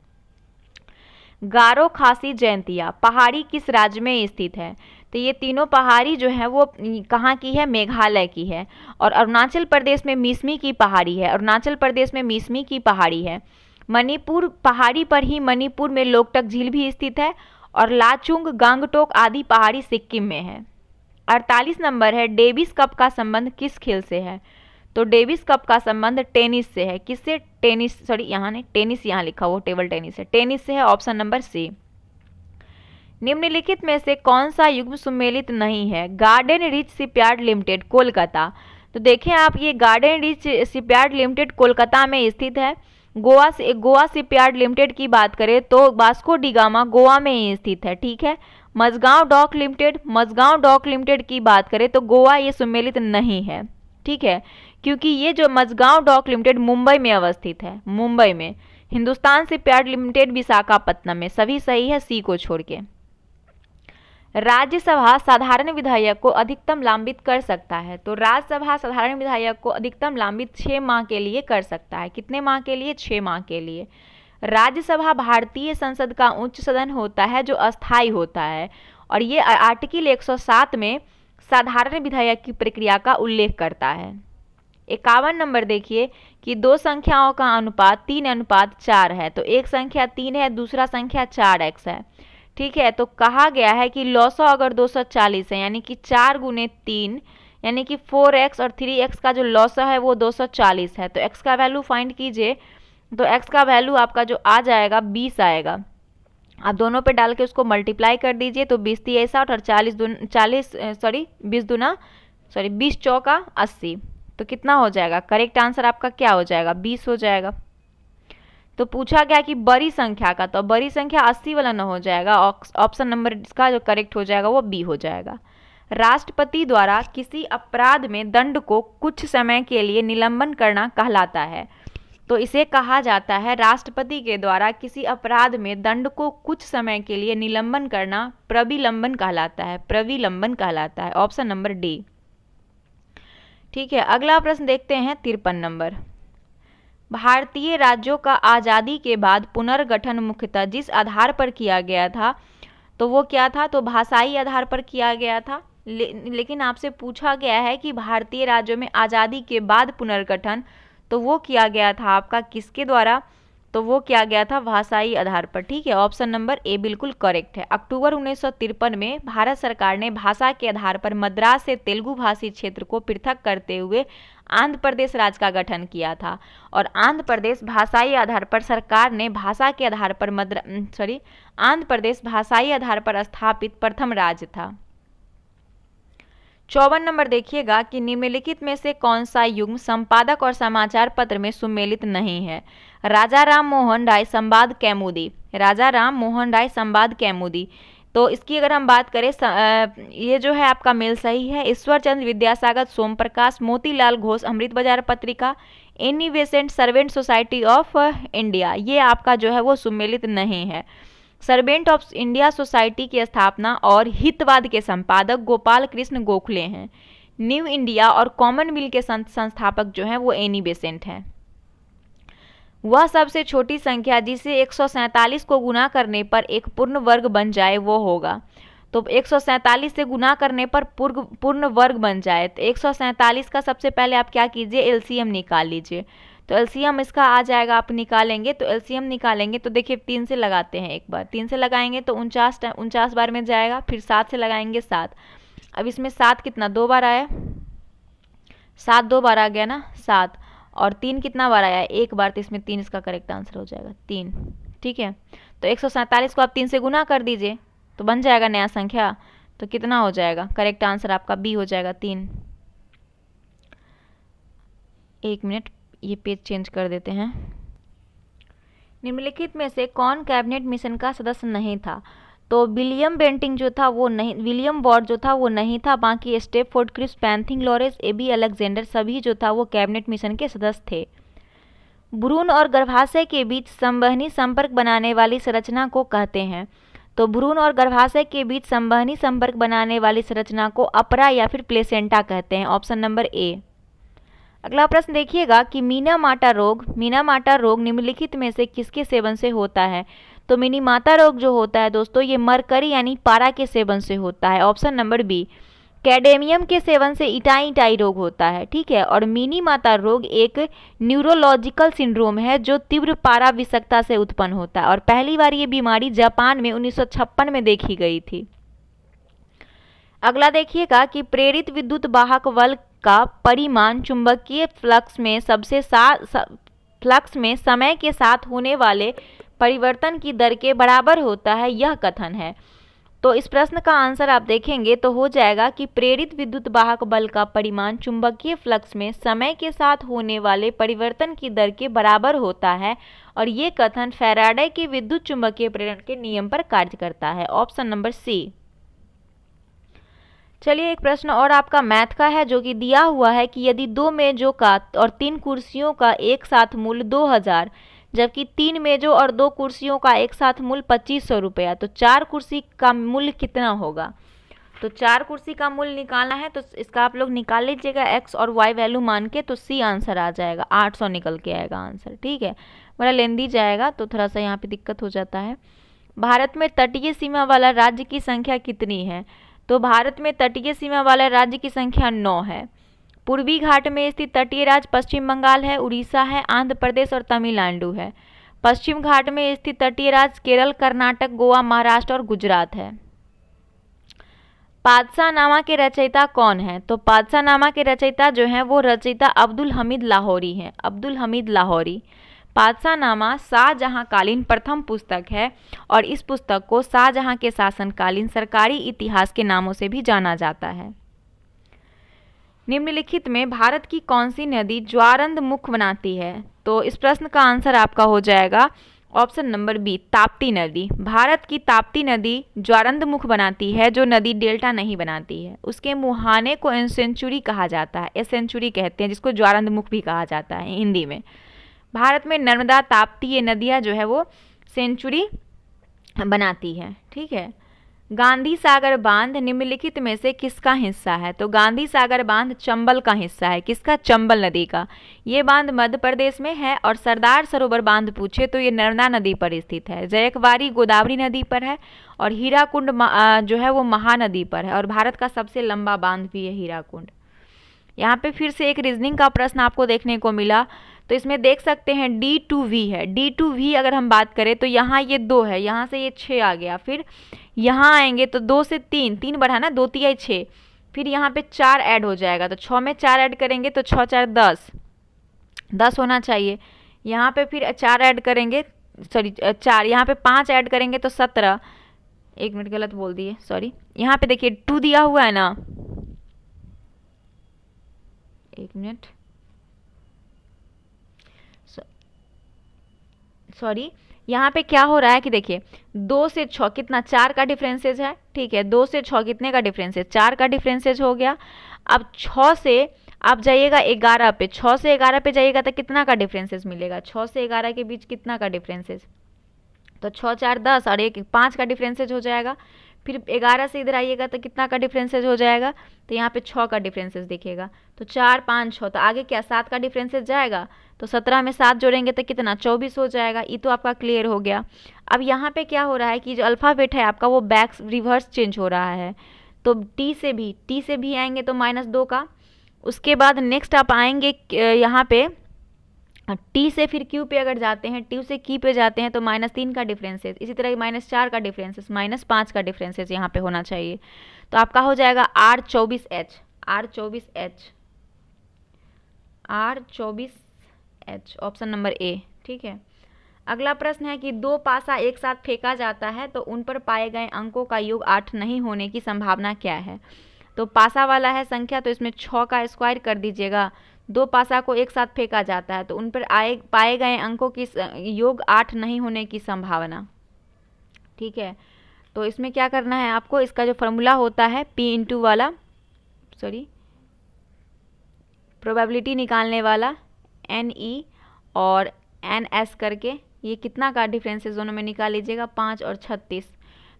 गारो, खासी, जयंतिया पहाड़ी किस राज्य में स्थित है? तो ये तीनों पहाड़ी जो है वो कहाँ की है? मेघालय की है। और अरुणाचल प्रदेश में मिसमी की पहाड़ी है। मणिपुर पहाड़ी पर ही मणिपुर में लोकटक झील भी स्थित है और लाचुंग, गांगटोक आदि पहाड़ी सिक्किम में है। 48 नंबर है डेविस कप का संबंध किस खेल से है? तो डेविस कप का संबंध टेनिस से है। किससे? टेनिस यहाँ लिखा हुआ टेबल टेनिस है, टेनिस से है। Option number C. निम्नलिखित में से कौन सा युग्म सुमेलित नहीं है? Garden Reach Shipyard Limited, Kolkata. तो देखें आप, ये Garden Reach Shipyard Limited Kolkata में स्थित है। गोवा शिपयार्ड लिमिटेड की बात करें तो वास्को डी गामा गोवा में ही स्थित है। ठीक है, मझगांव डॉक लिमिटेड की बात करें तो गोवा ये सम्मिलित नहीं है। ठीक है, क्योंकि ये जो मझगांव डॉक लिमिटेड मुंबई में अवस्थित है, मुंबई में। हिंदुस्तान शिपयार्ड लिमिटेड विशाखापत्तनम में। सभी सही है सी को छोड़ के। राज्यसभा साधारण विधायक को अधिकतम लंबित कर सकता है। तो राज्यसभा साधारण विधायक को अधिकतम लंबित 6 माह के लिए कर सकता है। कितने माह के लिए? 6 माह के लिए। राज्यसभा भारतीय संसद का उच्च सदन होता है जो अस्थायी होता है और ये आर्टिकल 107 में साधारण विधायक की प्रक्रिया का उल्लेख करता है। 51 नंबर देखिए कि 2 संख्याओं का अनुपात 3:4 है। तो एक संख्या 3 है, दूसरा संख्या 4x है। ठीक है, तो कहा गया है कि लॉसो अगर 240 है यानी कि 4 × 3 यानी कि 4x और 3x का जो लॉसो है वो 240 है। तो x का वैल्यू फाइंड कीजिए। तो x का वैल्यू आपका जो आ जाएगा 20 आएगा। आप दोनों पे डाल के उसको मल्टीप्लाई कर दीजिए तो 20 × 3 = 60 और 20 चौका 80। तो कितना हो जाएगा? करेक्ट आंसर आपका क्या हो जाएगा? 20 हो जाएगा। तो पूछा गया कि बड़ी संख्या का, तो बड़ी संख्या 80 वाला न हो जाएगा। ऑप्शन नंबर इसका जो करेक्ट हो जाएगा वो बी हो जाएगा। राष्ट्रपति द्वारा किसी अपराध में दंड को कुछ समय के लिए निलंबन करना कहलाता है। तो इसे कहा जाता है राष्ट्रपति के द्वारा किसी अपराध में दंड को कुछ समय के लिए निलंबन करना प्रविलंबन कहलाता है। Option number D. ठीक है, अगला प्रश्न देखते हैं 53 नंबर। भारतीय राज्यों का आज़ादी के बाद पुनर्गठन मुख्यतः जिस आधार पर किया गया था तो वो क्या था? तो भाषाई आधार पर किया गया था। लेकिन आपसे पूछा गया है कि भारतीय राज्यों में आज़ादी के बाद पुनर्गठन, तो वो किया गया था आपका किसके द्वारा? तो वो किया गया था भाषाई आधार पर। ठीक है, ऑप्शन नंबर ए बिल्कुल करेक्ट है। अक्टूबर 1953 में भारत सरकार ने भाषा के आधार पर मद्रास से तेलुगु भाषी क्षेत्र को पृथक करते हुए आंध्र प्रदेश राज्य का गठन किया था। और आंध्र प्रदेश भाषाई आधार पर सरकार ने भाषा के आधार पर आंध्र प्रदेश भाषाई आधार पर स्थापित प्रथम राज्य था। 54 नंबर देखिएगा कि निम्नलिखित में से कौन सा युग्म संपादक और समाचार पत्र में सुमेलित नहीं है। राजा राम मोहन राय संवाद कैमुदी, राजा राम मोहन राय संवाद कैमुदी। तो इसकी अगर हम बात करें ये जो है आपका मेल सही है। ईश्वर चंद्र विद्यासागर सोम प्रकाश, मोतीलाल घोष अमृत बाजार पत्रिका, Annie Besant servant society of India, ये आपका जो है वो सुमेलित नहीं है। सर्वेंट ऑफ इंडिया सोसाइटी की स्थापना और हितवाद के संपादक गोपाल कृष्ण गोखले हैं। न्यू इंडिया और कॉमनवेल्थ के संस्थापक जो हैं वो एनी बेसेंट हैं। वह सबसे छोटी संख्या जिसे 147 को गुना करने पर एक पूर्ण वर्ग बन जाए वो होगा। तो 147 से गुना करने पर पूर्ण वर्ग बन जाए तो 147 का सबसे पहले आप क्या कीजिए, एलसीएम निकाल लीजिए। तो एलसीएम इसका आ जाएगा, आप निकालेंगे तो एलसीएम निकालेंगे तो देखिए 3 से लगाते हैं, एक बार 3 से लगाएंगे तो 49 बार में जाएगा, फिर 7 से लगाएंगे 7। अब इसमें 7 कितना 2 बार आया, 7 2 बार आ गया ना 7, और 3 कितना बार आया 1 बार, तो इसमें 3 इसका करेक्ट आंसर हो जाएगा 3। ठीक है, तो 147 को आप 3 से गुना कर दीजिए तो बन जाएगा नया संख्या। तो कितना हो जाएगा, करेक्ट आंसर आपका बी हो जाएगा 3। 1 मिनट, ये पेज चेंज कर देते हैं। निम्नलिखित में से कौन कैबिनेट मिशन का सदस्य नहीं था। तो विलियम बेंटिंग जो था वो नहीं, विलियम वॉर्ड जो था वो नहीं था। बाकी Stafford Cripps, Pethick Lawrence, A V Alexander सभी जो था वो कैबिनेट मिशन के सदस्य थे। भ्रूण और गर्भाशय के बीच संवहनी संपर्क बनाने वाली संरचना को कहते हैं। तो भ्रूण और गर्भाशय के बीच संवहनी संपर्क बनाने वाली संरचना को अपरा या फिर प्लेसेंटा कहते हैं। Option number A. अगला प्रश्न देखिएगा कि मीना-माटा रोग निम्नलिखित में से किसके सेवन से होता है। तो मिनी-माता रोग जो होता है दोस्तों ये मरकरी यानी पारा के सेवन से होता है। Option number B. कैडेमियम के सेवन से इटाई रोग होता है। ठीक है, और मिनी-माता रोग एक न्यूरोलॉजिकल सिंड्रोम है जो तीव्र पारा विषाक्तता से उत्पन्न होता है और पहली बार ये बीमारी जापान में 1956 में देखी गई थी। अगला देखिएगा कि प्रेरित विद्युत वाहक बल का परिमाण चुंबकीय फ्लक्स में समय के साथ होने वाले परिवर्तन की दर के बराबर होता है, यह कथन है। तो इस प्रश्न का आंसर आप देखेंगे तो हो जाएगा कि प्रेरित विद्युत वाहक बल का परिमाण चुंबकीय फ्लक्स में समय के साथ होने वाले परिवर्तन की दर के बराबर होता है और ये कथन फैराडे के विद्युत चुंबकीय प्रेरण के नियम पर कार्य करता है। Option number C. चलिए एक प्रश्न और आपका मैथ का है जो कि दिया हुआ है कि यदि 2 मेजों का और 3 कुर्सियों का एक साथ मूल्य 2000 जबकि 3 मेजों और 2 कुर्सियों का एक साथ मूल्य 2500 रुपया, तो 4 कुर्सी का मूल्य कितना होगा। तो 4 कुर्सी का मूल्य निकालना है तो इसका आप लोग निकाल लीजिएगा एक्स और वाई वैल्यू मान के, तो सी आंसर आ जाएगा, 800 निकल के आएगा आंसर। ठीक है, बड़ा लेंदी जाएगा तो थोड़ा सा यहाँ पे दिक्कत हो जाता है। भारत में तटीय सीमा वाला राज्य की संख्या कितनी है। तो भारत में तटीय सीमा वाला राज्य की संख्या 9 है। पूर्वी घाट में स्थित तटीय राज्य पश्चिम बंगाल है, उड़ीसा है, आंध्र प्रदेश और तमिलनाडु है। पश्चिम घाट में स्थित तटीय राज्य केरल, कर्नाटक, गोवा, महाराष्ट्र और गुजरात है। पादशाहनामा के रचयिता कौन है। तो पादशाहनामा के रचयिता जो हैं वो रचयिता अब्दुल हमीद लाहौरी हैं, अब्दुल हमीद लाहौरी। पादशाहनामा शाहजहांकालीन प्रथम पुस्तक है और इस पुस्तक को शाहजहां के शासनकालीन सरकारी इतिहास के नामों से भी जाना जाता है। निम्नलिखित में भारत की कौन सी नदी ज्वारंद मुख बनाती है। तो इस प्रश्न का आंसर आपका हो जाएगा ऑप्शन नंबर बी, ताप्ती नदी। भारत की ताप्ती नदी ज्वारंद मुख बनाती है, जो नदी डेल्टा नहीं बनाती है। उसके मुहाने को एसेंचुरी कहा जाता है, एसेंचुरी कहते हैं, जिसको ज्वारंद मुख भी कहा जाता है हिंदी में। भारत में नर्मदा, ताप्ती ये नदियाँ जो है वो सेंचुरी बनाती है। ठीक है, गांधी सागर बांध निम्नलिखित में से किसका हिस्सा है। तो गांधी सागर बांध चंबल का हिस्सा है। किसका, चंबल नदी का। ये बांध मध्य प्रदेश में है। और सरदार सरोवर बांध पूछे तो ये नर्मदा नदी पर स्थित है। जयकवारी गोदावरी नदी पर है और हीराकुंड जो है वो महानदी पर है और भारत का सबसे लंबा बांध भी है हीराकुंड। यहाँ पे फिर से एक रीजनिंग का प्रश्न आपको देखने को मिला। तो इसमें देख सकते हैं D2V है। D2V अगर हम बात करें तो यहाँ ये 2 है, यहाँ से ये 6 आ गया, फिर यहाँ आएंगे तो 2 से 3, 3 बढ़ा ना, 2 तिया 6, फिर यहाँ पे 4 ऐड हो जाएगा, तो 6 में 4 ऐड करेंगे तो 6 4 10, 10 होना चाहिए। यहाँ पे फिर 4 ऐड करेंगे, सॉरी 4, यहाँ पे 5 ऐड करेंगे तो 17, 1 मिनट गलत बोल दिए, सॉरी। यहाँ पे देखिए 2 दिया हुआ है ना, 1 मिनट, सॉरी, यहाँ पे क्या हो रहा है कि देखिए 2 से 6 कितना, 4 का डिफरेंसेज है, ठीक है, 2 से 6 कितने का डिफरेंसेज, 4 का डिफरेंसेज हो गया। अब 6 से आप जाइएगा 11 पे, 6 से 11 पे जाइएगा तो कितना का डिफरेंसेज मिलेगा, 6 से 11 के बीच कितना का डिफरेंसेज, तो 6 4 10 और 1 5 का डिफरेंसेज हो जाएगा। फिर 11 से इधर आइएगा तो कितना का डिफरेंसेज हो जाएगा, तो यहाँ पे 6 का डिफरेंसेज दिखेगा, तो 4 5 6, तो आगे क्या 7 का डिफरेंसेज जाएगा, तो 17 में 7 जोड़ेंगे तो कितना 24 हो जाएगा। ये तो आपका क्लियर हो गया। अब यहाँ पे क्या हो रहा है कि जो अल्फ़ाबेट है आपका वो बैक रिवर्स चेंज हो रहा है, तो टी से भी आएंगे तो -2 का, उसके बाद नेक्स्ट आप आएंगे यहाँ पे टी से फिर क्यू पे अगर जाते हैं, टी से की पे जाते हैं तो -3 का डिफरेंसेस, इसी तरह -4 का डिफरेंसेस, -5 का डिफरेंसेस यहाँ पे होना चाहिए। तो आपका हो जाएगा R24H, ऑप्शन नंबर ए, ठीक है। अगला प्रश्न है कि 2 पासा एक साथ फेंका जाता है तो उन पर पाए गए अंकों का योग 8 नहीं होने की संभावना क्या है। तो पासा वाला है संख्या, तो इसमें 6 का स्क्वायर कर दीजिएगा। 2 पासा को एक साथ फेंका जाता है तो उन पर पाए गए अंकों की योग 8 नहीं होने की संभावना, ठीक है। तो इसमें क्या करना है आपको, इसका जो फॉर्मूला होता है P वाला, सॉरी प्रोबेबिलिटी निकालने वाला NE और NS करके, ये कितना का डिफरेंसेस दोनों में निकाल लीजिएगा, 5 और 36,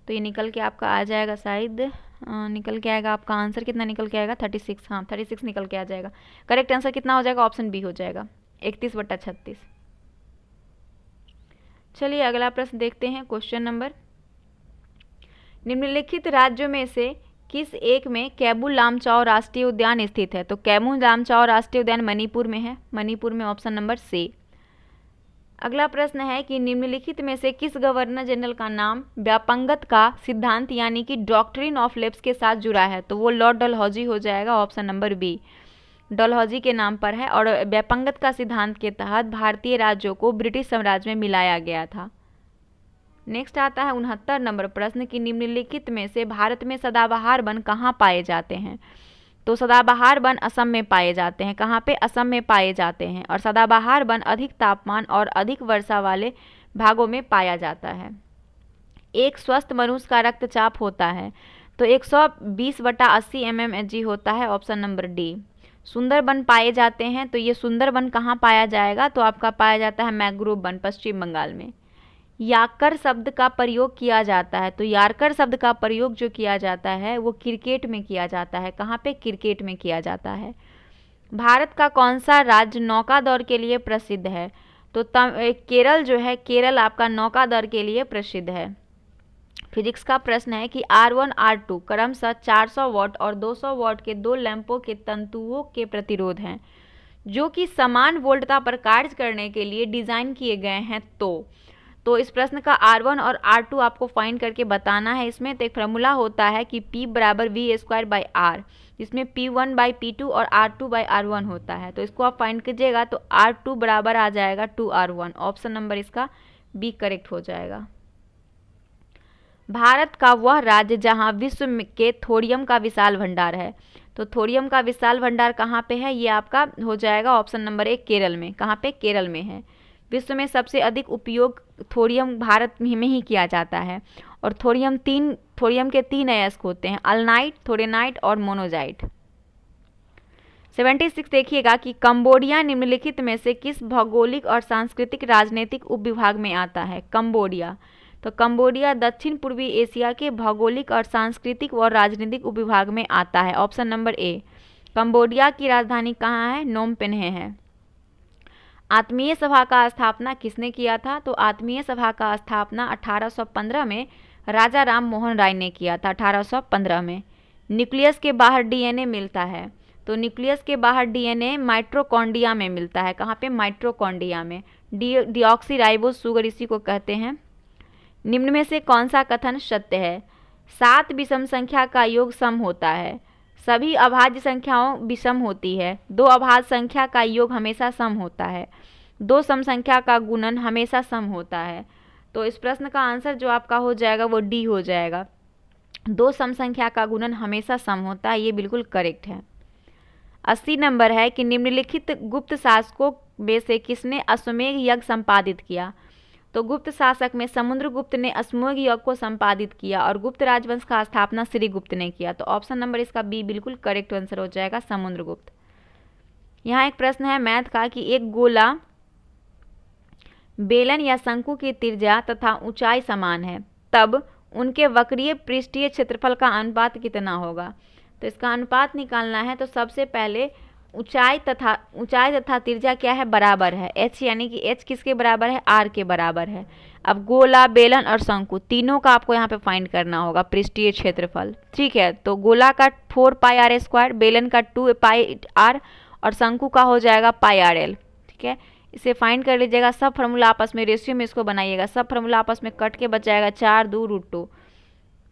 तो ये निकल के आपका आ जाएगा, शायद निकल के आएगा आपका आंसर, कितना निकल के आएगा 36, हाँ 36 निकल के आ जाएगा। करेक्ट आंसर कितना हो जाएगा, ऑप्शन बी हो जाएगा 31/36। चलिए अगला प्रश्न देखते हैं। क्वेश्चन नंबर, निम्नलिखित राज्यों में से किस एक में कैबुल लामचाओ राष्ट्रीय उद्यान स्थित है। तो कैबुल लामचाओ राष्ट्रीय उद्यान मणिपुर में है, मणिपुर में, ऑप्शन नंबर सी। अगला प्रश्न है कि निम्नलिखित में से किस गवर्नर जनरल का नाम व्यापंगत का सिद्धांत यानी कि डॉक्ट्रिन ऑफ लैप्स के साथ जुड़ा है। तो वो लॉर्ड डलहौजी हो जाएगा, ऑप्शन नंबर बी, डलहौजी के नाम पर है। और व्यापंगत का सिद्धांत के तहत भारतीय राज्यों को ब्रिटिश साम्राज्य में मिलाया गया था। नेक्स्ट आता है 69 नंबर प्रश्न कि निम्नलिखित में से भारत में सदाबहार वन कहाँ पाए जाते हैं। तो सदाबहार वन असम में पाए जाते हैं, कहाँ पे, असम में पाए जाते हैं। और सदाबहार वन अधिक तापमान और अधिक वर्षा वाले भागों में पाया जाता है। एक स्वस्थ मनुष्य का रक्तचाप होता है तो 120/80 mmHg होता है, ऑप्शन नंबर डी। सुंदरबन पाए जाते हैं, तो ये सुंदरबन कहाँ पाया जाएगा, तो आपका पाया जाता है मैंग्रोव वन, पश्चिम बंगाल में। याकर शब्द का प्रयोग किया जाता है, तो यारकर शब्द का प्रयोग जो किया जाता है वो क्रिकेट में किया जाता है, कहाँ पे, क्रिकेट में किया जाता है। भारत का कौन सा राज्य नौका दौड़ के लिए प्रसिद्ध है। तो केरल जो है, केरल आपका नौका दौड़ के लिए प्रसिद्ध है। फिजिक्स का प्रश्न है कि R1 R2 क्रमशः 400 वाट और 200 वाट के 2 लैंपों के तंतुओं के प्रतिरोध हैं जो कि समान वोल्टता पर कार्य करने के लिए डिजाइन किए गए हैं। तो इस प्रश्न का R1 और R2 आपको फाइंड करके बताना है। इसमें तो एक फार्मूला होता है कि P = V²/R, जिसमें P1/P2 और R2/R1 होता है। तो इसको आप फाइंड कीजिएगा तो R2 बराबर आ जाएगा 2R1, ऑप्शन नंबर इसका बी करेक्ट हो जाएगा। भारत का वह राज्य जहां विश्व के थोरियम का विशाल भंडार है। तो थोरियम का विशाल भंडार कहाँ पे है, ये आपका हो जाएगा ऑप्शन नंबर 1 केरल में, कहाँ पे, केरल में है। विश्व में सबसे अधिक उपयोग थोरियम भारत में ही किया जाता है। और थोरियम के 3 अयस्क होते हैं, अल्नाइट, थोरेनाइट और मोनोजाइट। 76 देखिएगा कि कंबोडिया निम्नलिखित में से किस भौगोलिक और सांस्कृतिक राजनीतिक उपविभाग में आता है। कंबोडिया, तो कंबोडिया दक्षिण पूर्वी एशिया के भौगोलिक और सांस्कृतिक और राजनीतिक उपविभाग में आता है, ऑप्शन नंबर ए। कंबोडिया की राजधानी कहाँ है, नोम पेन्हे है। आत्मीय सभा का स्थापना किसने किया था। तो आत्मीय सभा का स्थापना 1815 में राजा राम मोहन राय ने किया था, 1815 में। न्यूक्लियस के बाहर DNA मिलता है, तो न्यूक्लियस के बाहर डीएनए माइटोकॉन्ड्रिया में मिलता है। कहाँ पे? माइटोकॉन्ड्रिया में। डीऑक्सीराइबोस शुगर इसी को कहते हैं। निम्न में से कौन सा कथन सत्य है? 7 विषम संख्या का योग सम होता है। सभी अभाज्य संख्याओं विषम होती है। 2 अभाज्य संख्या का योग हमेशा सम होता है। 2 सम संख्या का गुणन हमेशा सम होता है। तो इस प्रश्न का आंसर जो आपका हो जाएगा वो डी हो जाएगा। 2 सम संख्या का गुणन हमेशा सम होता है, ये बिल्कुल करेक्ट है। 80 नंबर है कि निम्नलिखित गुप्त शासकों में से किसने अश्वमेध यज्ञ संपादित किया? तो गुप्त शासक में समुद्रगुप्त ने अश्वमेध यज्ञ को संपादित किया और गुप्त राजवंश का स्थापना श्रीगुप्त ने किया। तो ऑप्शन नंबर इसका बी बिल्कुल करेक्ट आंसर हो जाएगा, समुद्रगुप्त। यहाँ एक प्रश्न है मैथ का कि एक गोला, बेलन या शंकु की त्रिज्या तथा ऊंचाई समान है, तब उनके वक्रीय पृष्ठीय क्षेत्रफल का अनुपात कितना होगा? तो इसका अनुपात निकालना है तो सबसे पहले ऊंचाई तथा त्रिज्या क्या है? बराबर है। h यानी कि h किसके बराबर है? r के बराबर है। अब गोला, बेलन और शंकु तीनों का आपको यहाँ पे फाइंड करना होगा पृष्ठीय क्षेत्रफल। ठीक है, तो गोला का 4 पाई आर स्क्वायर, बेलन का 2 पाई आर और शंकु का हो जाएगा पाई आर एल। ठीक है, इसे फाइंड कर लीजिएगा। सब फार्मूला आपस में रेशियो में इसको बनाइएगा। सब फार्मूला आपस में कट के बच जाएगा 4 2 √2।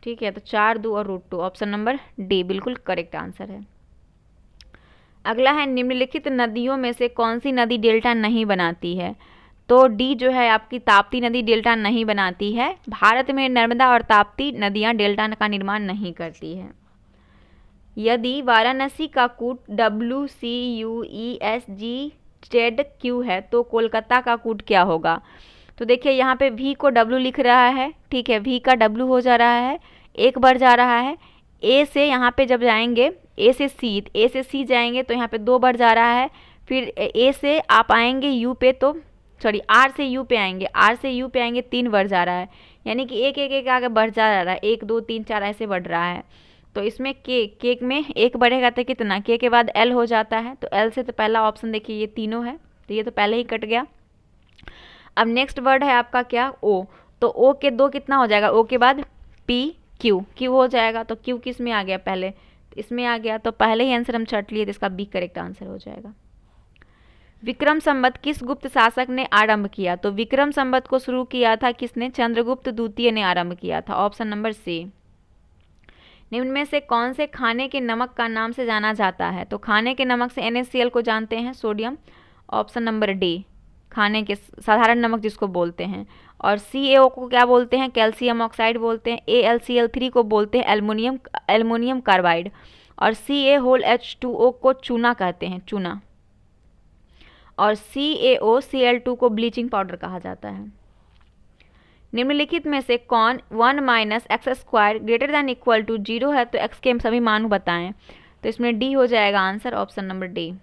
ठीक है, तो 4 2 और √2, ऑप्शन नंबर डी बिल्कुल करेक्ट आंसर है। अगला है निम्नलिखित नदियों में से कौन सी नदी डेल्टा नहीं बनाती है? तो डी जो है आपकी ताप्ती नदी डेल्टा नहीं बनाती है। भारत में नर्मदा और ताप्ती नदियां डेल्टा का निर्माण नहीं करती है। यदि वाराणसी का कूट WCUESG है तो कोलकाता का कूट क्या होगा? तो देखिए यहाँ पे V को W लिख रहा है। ठीक है, V का W हो जा रहा है, एक बार जा रहा है। A से यहाँ पे जब जाएंगे, A से C जाएंगे तो यहाँ पे 2 बार जा रहा है। फिर A से आप आएंगे U पे, तो सॉरी R से U पे आएंगे, R से U पे आएंगे 3 बार जा रहा है। यानी कि एक एक एक आगे बढ़ जा रहा है, 1 2 3 4 ऐसे बढ़ रहा है। तो इसमें के में एक बढ़ेगा तो कितना? के बाद L हो जाता है। तो L से तो पहला ऑप्शन देखिए ये तीनों है, तो ये तो पहले ही कट गया। अब नेक्स्ट वर्ड है आपका क्या? O। तो O के 2 कितना हो जाएगा? O के बाद P Q हो जाएगा। तो Q किस में आ गया? पहले इसमें आ गया, तो पहले ही आंसर हम छट लिए, तो इसका बी करेक्ट आंसर हो जाएगा। विक्रम संवत किस गुप्त शासक ने आरंभ किया? तो विक्रम संवत को शुरू किया था किसने? चंद्रगुप्त द्वितीय ने आरंभ किया था, ऑप्शन नंबर सी। निम्न में से कौन से खाने के नमक का नाम से जाना जाता है? तो खाने के नमक से NaCl को जानते हैं, सोडियम, ऑप्शन नंबर डी। खाने के साधारण नमक जिसको बोलते हैं। और CaO को क्या बोलते हैं? कैल्शियम ऑक्साइड बोलते हैं। AlCl3 को बोलते हैं एल्युमिनियम कार्बाइड। और CaOH2O को चूना कहते हैं, चूना। और CaOCl2 को ब्लीचिंग पाउडर कहा जाता है। निम्नलिखित में से कौन 1 - x² greater than equal to 0 है? तो x के सभी मान बताएं। तो इसमें डी हो जाएगा आंसर, ऑप्शन नंबर डी।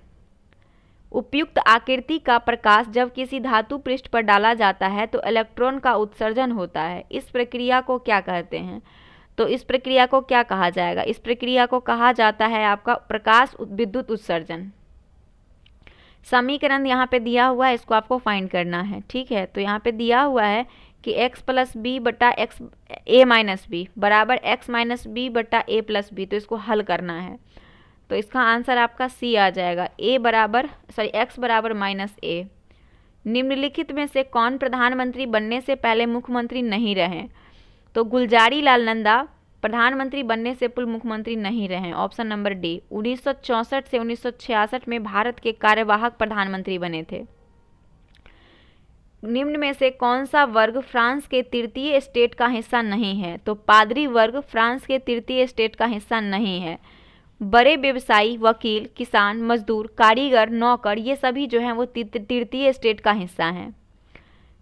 उपयुक्त आकृति का प्रकाश जब किसी धातु पृष्ठ पर डाला जाता है तो इलेक्ट्रॉन का उत्सर्जन होता है। इस प्रक्रिया को क्या कहते हैं? तो इस प्रक्रिया को क्या कहा जाएगा? इस प्रक्रिया को कहा जाता है आपका प्रकाश विद्युत उत्सर्जन। समीकरण यहाँ पे दिया हुआ है, इसको आपको फाइंड करना है। ठीक है, तो यहाँ पे दिया हुआ है कि x + b बटा a - b बराबर x - b बटा a + b। तो इसको हल करना है, तो इसका आंसर आपका सी आ जाएगा, x बराबर -a। निम्नलिखित में से कौन प्रधानमंत्री बनने से पहले मुख्यमंत्री नहीं रहे? तो गुलजारी लाल नंदा प्रधानमंत्री बनने से पूर्व मुख्यमंत्री नहीं रहे, ऑप्शन नंबर डी। 1964 से 1966 में भारत के कार्यवाहक प्रधानमंत्री बने थे। निम्न में से कौन सा वर्ग फ्रांस के तृतीय स्टेट का हिस्सा नहीं है? तो पादरी वर्ग फ्रांस के तृतीय स्टेट का हिस्सा नहीं है। बड़े व्यवसायी, वकील, किसान, मजदूर, कारीगर, नौकर, ये सभी जो हैं वो तृतीय स्टेट का हिस्सा हैं।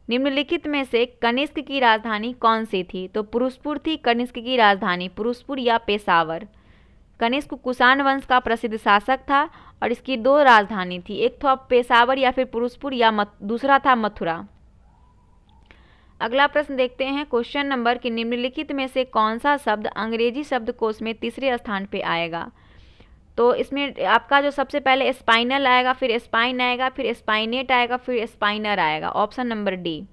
निम्नलिखित में से कनिष्क की राजधानी कौन सी थी? तो पुरुषपुर थी कनिष्क की राजधानी, पुरुषपुर या पेशावर। कनिष्क कुषाण वंश का प्रसिद्ध शासक था और इसकी 2 राजधानी थी, एक था पेशावर या फिर पुरुषपुर या दूसरा था मथुरा। अगला प्रश्न देखते हैं क्वेश्चन नंबर कि निम्नलिखित में से कौन सा शब्द अंग्रेजी शब्दकोश में तीसरे स्थान पे आएगा? तो इसमें आपका जो सबसे पहले स्पाइनल आएगा, फिर स्पाइन आएगा, फिर स्पाइनेट आएगा, फिर स्पाइनर आएगा, ऑप्शन नंबर डी।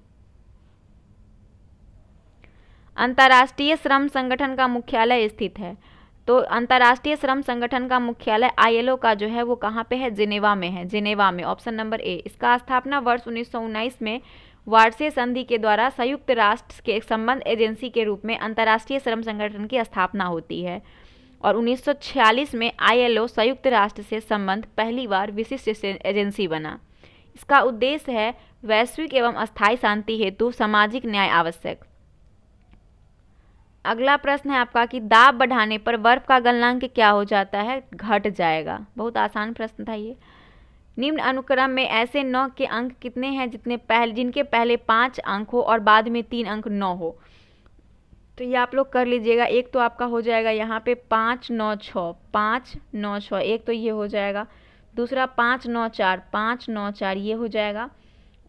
अंतर्राष्ट्रीय श्रम संगठन का मुख्यालय स्थित है? तो अंतर्राष्ट्रीय श्रम संगठन का मुख्यालय ILO का जो है वो कहाँ पे है, जिनेवा में है, जिनेवा में, ऑप्शन नंबर ए। इसका स्थापना वर्ष 1919 में वार्से संधि के द्वारा संयुक्त राष्ट्र के संबंध एजेंसी के रूप में अंतर्राष्ट्रीय श्रम संगठन की स्थापना होती है और 1946 में ILO संयुक्त राष्ट्र से संबंध पहली बार विशिष्ट एजेंसी बना। इसका उद्देश्य है वैश्विक एवं अस्थायी शांति हेतु सामाजिक न्याय आवश्यक। अगला प्रश्न है आपका कि दाब बढ़ाने पर बर्फ का गलनांक क्या हो जाता है, घट जाएगा। बहुत आसान प्रश्न था ये। निम्न अनुक्रम में ऐसे 9 के अंक कितने हैं जिनके पहले 5 अंक हो और बाद में 3 अंक 9 हो। तो ये आप लोग कर लीजिएगा। एक तो आपका हो जाएगा यहाँ पे 5 9 6, 5 9 6, एक तो ये हो जाएगा। दूसरा 5 9 4, 5 9 4 ये हो जाएगा।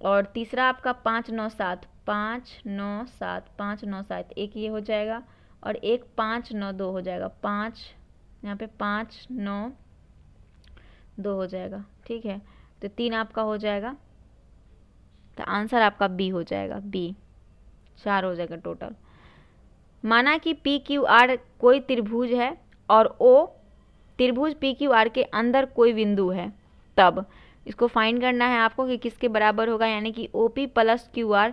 और तीसरा आपका 5 9 7, 5 9 7, 5 9 7 एक ये हो जाएगा। और एक 5 9 2 हो जाएगा। 5 यहाँ पे 5 9 2 हो जाएगा। ठीक है, तो 3 आपका हो जाएगा। तो आंसर आपका बी हो जाएगा, बी। 4 हो जाएगा टोटल। माना कि PQR कोई त्रिभुज है और O त्रिभुज PQR के अंदर कोई बिंदु है, तब इसको फाइंड करना है आपको कि किसके बराबर होगा, यानी कि OP प्लस QR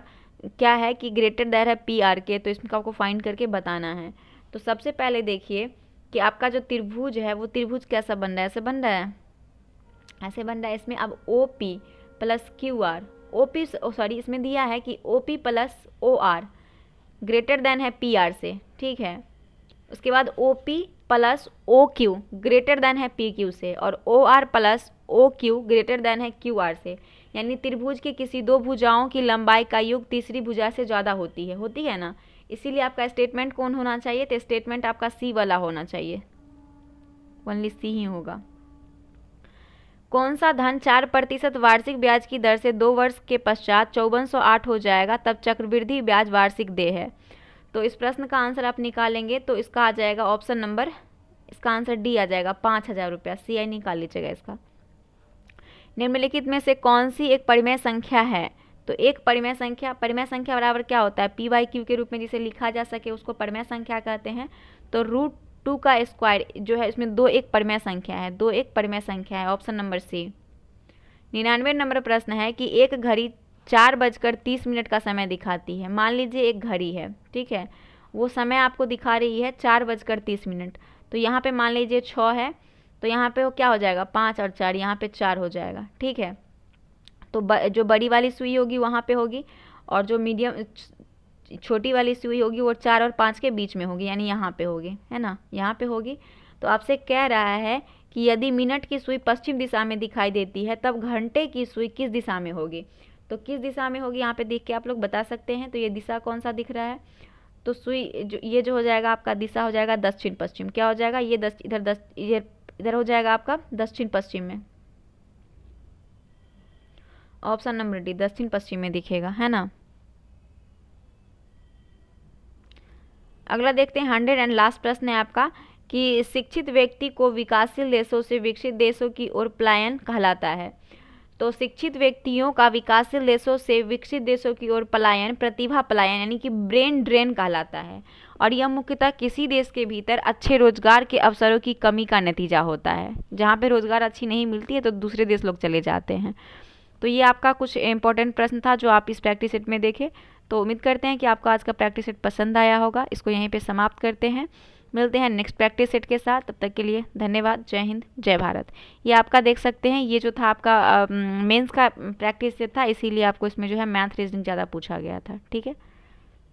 क्या है कि ग्रेटर देन है PR के। तो इसमें आपको फाइंड करके बताना है। तो सबसे पहले देखिए कि आपका जो त्रिभुज है वो त्रिभुज कैसा बन रहा है, ऐसे बन रहा है, ऐसे बन रहा है। इसमें अब OP प्लस QR, इसमें दिया है कि OP plus OR greater than है PR से। ठीक है, उसके बाद OP plus OQ greater than है PQ से और OR plus OQ greater than है QR से। यानी त्रिभुज के किसी दो भुजाओं की लंबाई का योग तीसरी भुजा से ज़्यादा होती है ना। इसीलिए आपका स्टेटमेंट कौन होना चाहिए, तो स्टेटमेंट आपका C वाला होना चाहिए, ओनली C ही होगा। कौन सा धन 4% वार्षिक ब्याज की दर से 2 वर्ष के पश्चात 5408 हो जाएगा, तब चक्रवृद्धि ब्याज वार्षिक देय है। तो इस प्रश्न का आंसर आप निकालेंगे तो इसका आ जाएगा ऑप्शन नंबर, इसका आंसर डी आ जाएगा, 5000 रुपया। CI निकाल लीजिएगा इसका। निम्नलिखित में से कौन सी एक परिमेय संख्या है, तो एक परिमेय संख्या बराबर क्या होता है, P/Q के रूप में जिसे लिखा जा सके उसको परिमेय संख्या कहते हैं। तो √2 का स्क्वायर जो है, इसमें 2 एक परिमेय संख्या है, 2 एक परिमेय संख्या है, ऑप्शन नंबर C। 99 नंबर प्रश्न है कि एक घड़ी 4:30 का समय दिखाती है। मान लीजिए एक घड़ी है, ठीक है, वो समय आपको दिखा रही है 4:30। तो यहाँ पे मान लीजिए 6 है, तो यहाँ पे वो क्या हो जाएगा, 5 और 4, यहाँ पे 4 हो जाएगा। ठीक है, तो जो बड़ी वाली सुई होगी वहाँ पे होगी और जो मीडियम छोटी वाली सुई होगी वो 4 और 5 के बीच में होगी, यानी यहाँ पे होगी, है ना, यहाँ पे होगी। तो आपसे कह रहा है कि यदि मिनट की सुई पश्चिम दिशा में दिखाई देती है तब घंटे की सुई किस दिशा में होगी। तो किस दिशा में होगी यहाँ पे देख के आप लोग बता सकते हैं। तो ये दिशा कौन सा दिख रहा है, तो सुई ये जो हो जाएगा आपका दिशा हो जाएगा दक्षिण पश्चिम। क्या हो जाएगा, ये इधर हो जाएगा आपका दक्षिण पश्चिम में, ऑप्शन नंबर डी दक्षिण पश्चिम में दिखेगा, है ना। अगला देखते हैं 100 एंड लास्ट प्रश्न है आपका कि शिक्षित व्यक्ति को विकासशील देशों से विकसित देशों की ओर पलायन कहलाता है। तो शिक्षित व्यक्तियों का विकासशील देशों से विकसित देशों की ओर पलायन प्रतिभा पलायन यानी कि ब्रेन ड्रेन कहलाता है और यह मुख्यतः किसी देश के भीतर अच्छे रोजगार के अवसरों की कमी का नतीजा होता है। जहाँ पे रोजगार अच्छी नहीं मिलती है तो दूसरे देश लोग चले जाते हैं। तो ये आपका कुछ इंपॉर्टेंट प्रश्न था जो आप इस प्रैक्टिस सेट में देखें। तो उम्मीद करते हैं कि आपको आज का प्रैक्टिस सेट पसंद आया होगा। इसको यहीं पे समाप्त करते हैं, मिलते हैं नेक्स्ट प्रैक्टिस सेट के साथ। तब तक के लिए धन्यवाद। जय हिंद, जय भारत। ये आपका देख सकते हैं, ये जो था आपका मेंस का प्रैक्टिस सेट था, इसीलिए आपको इसमें जो है मैथ रीजनिंग ज़्यादा पूछा गया था। ठीक है।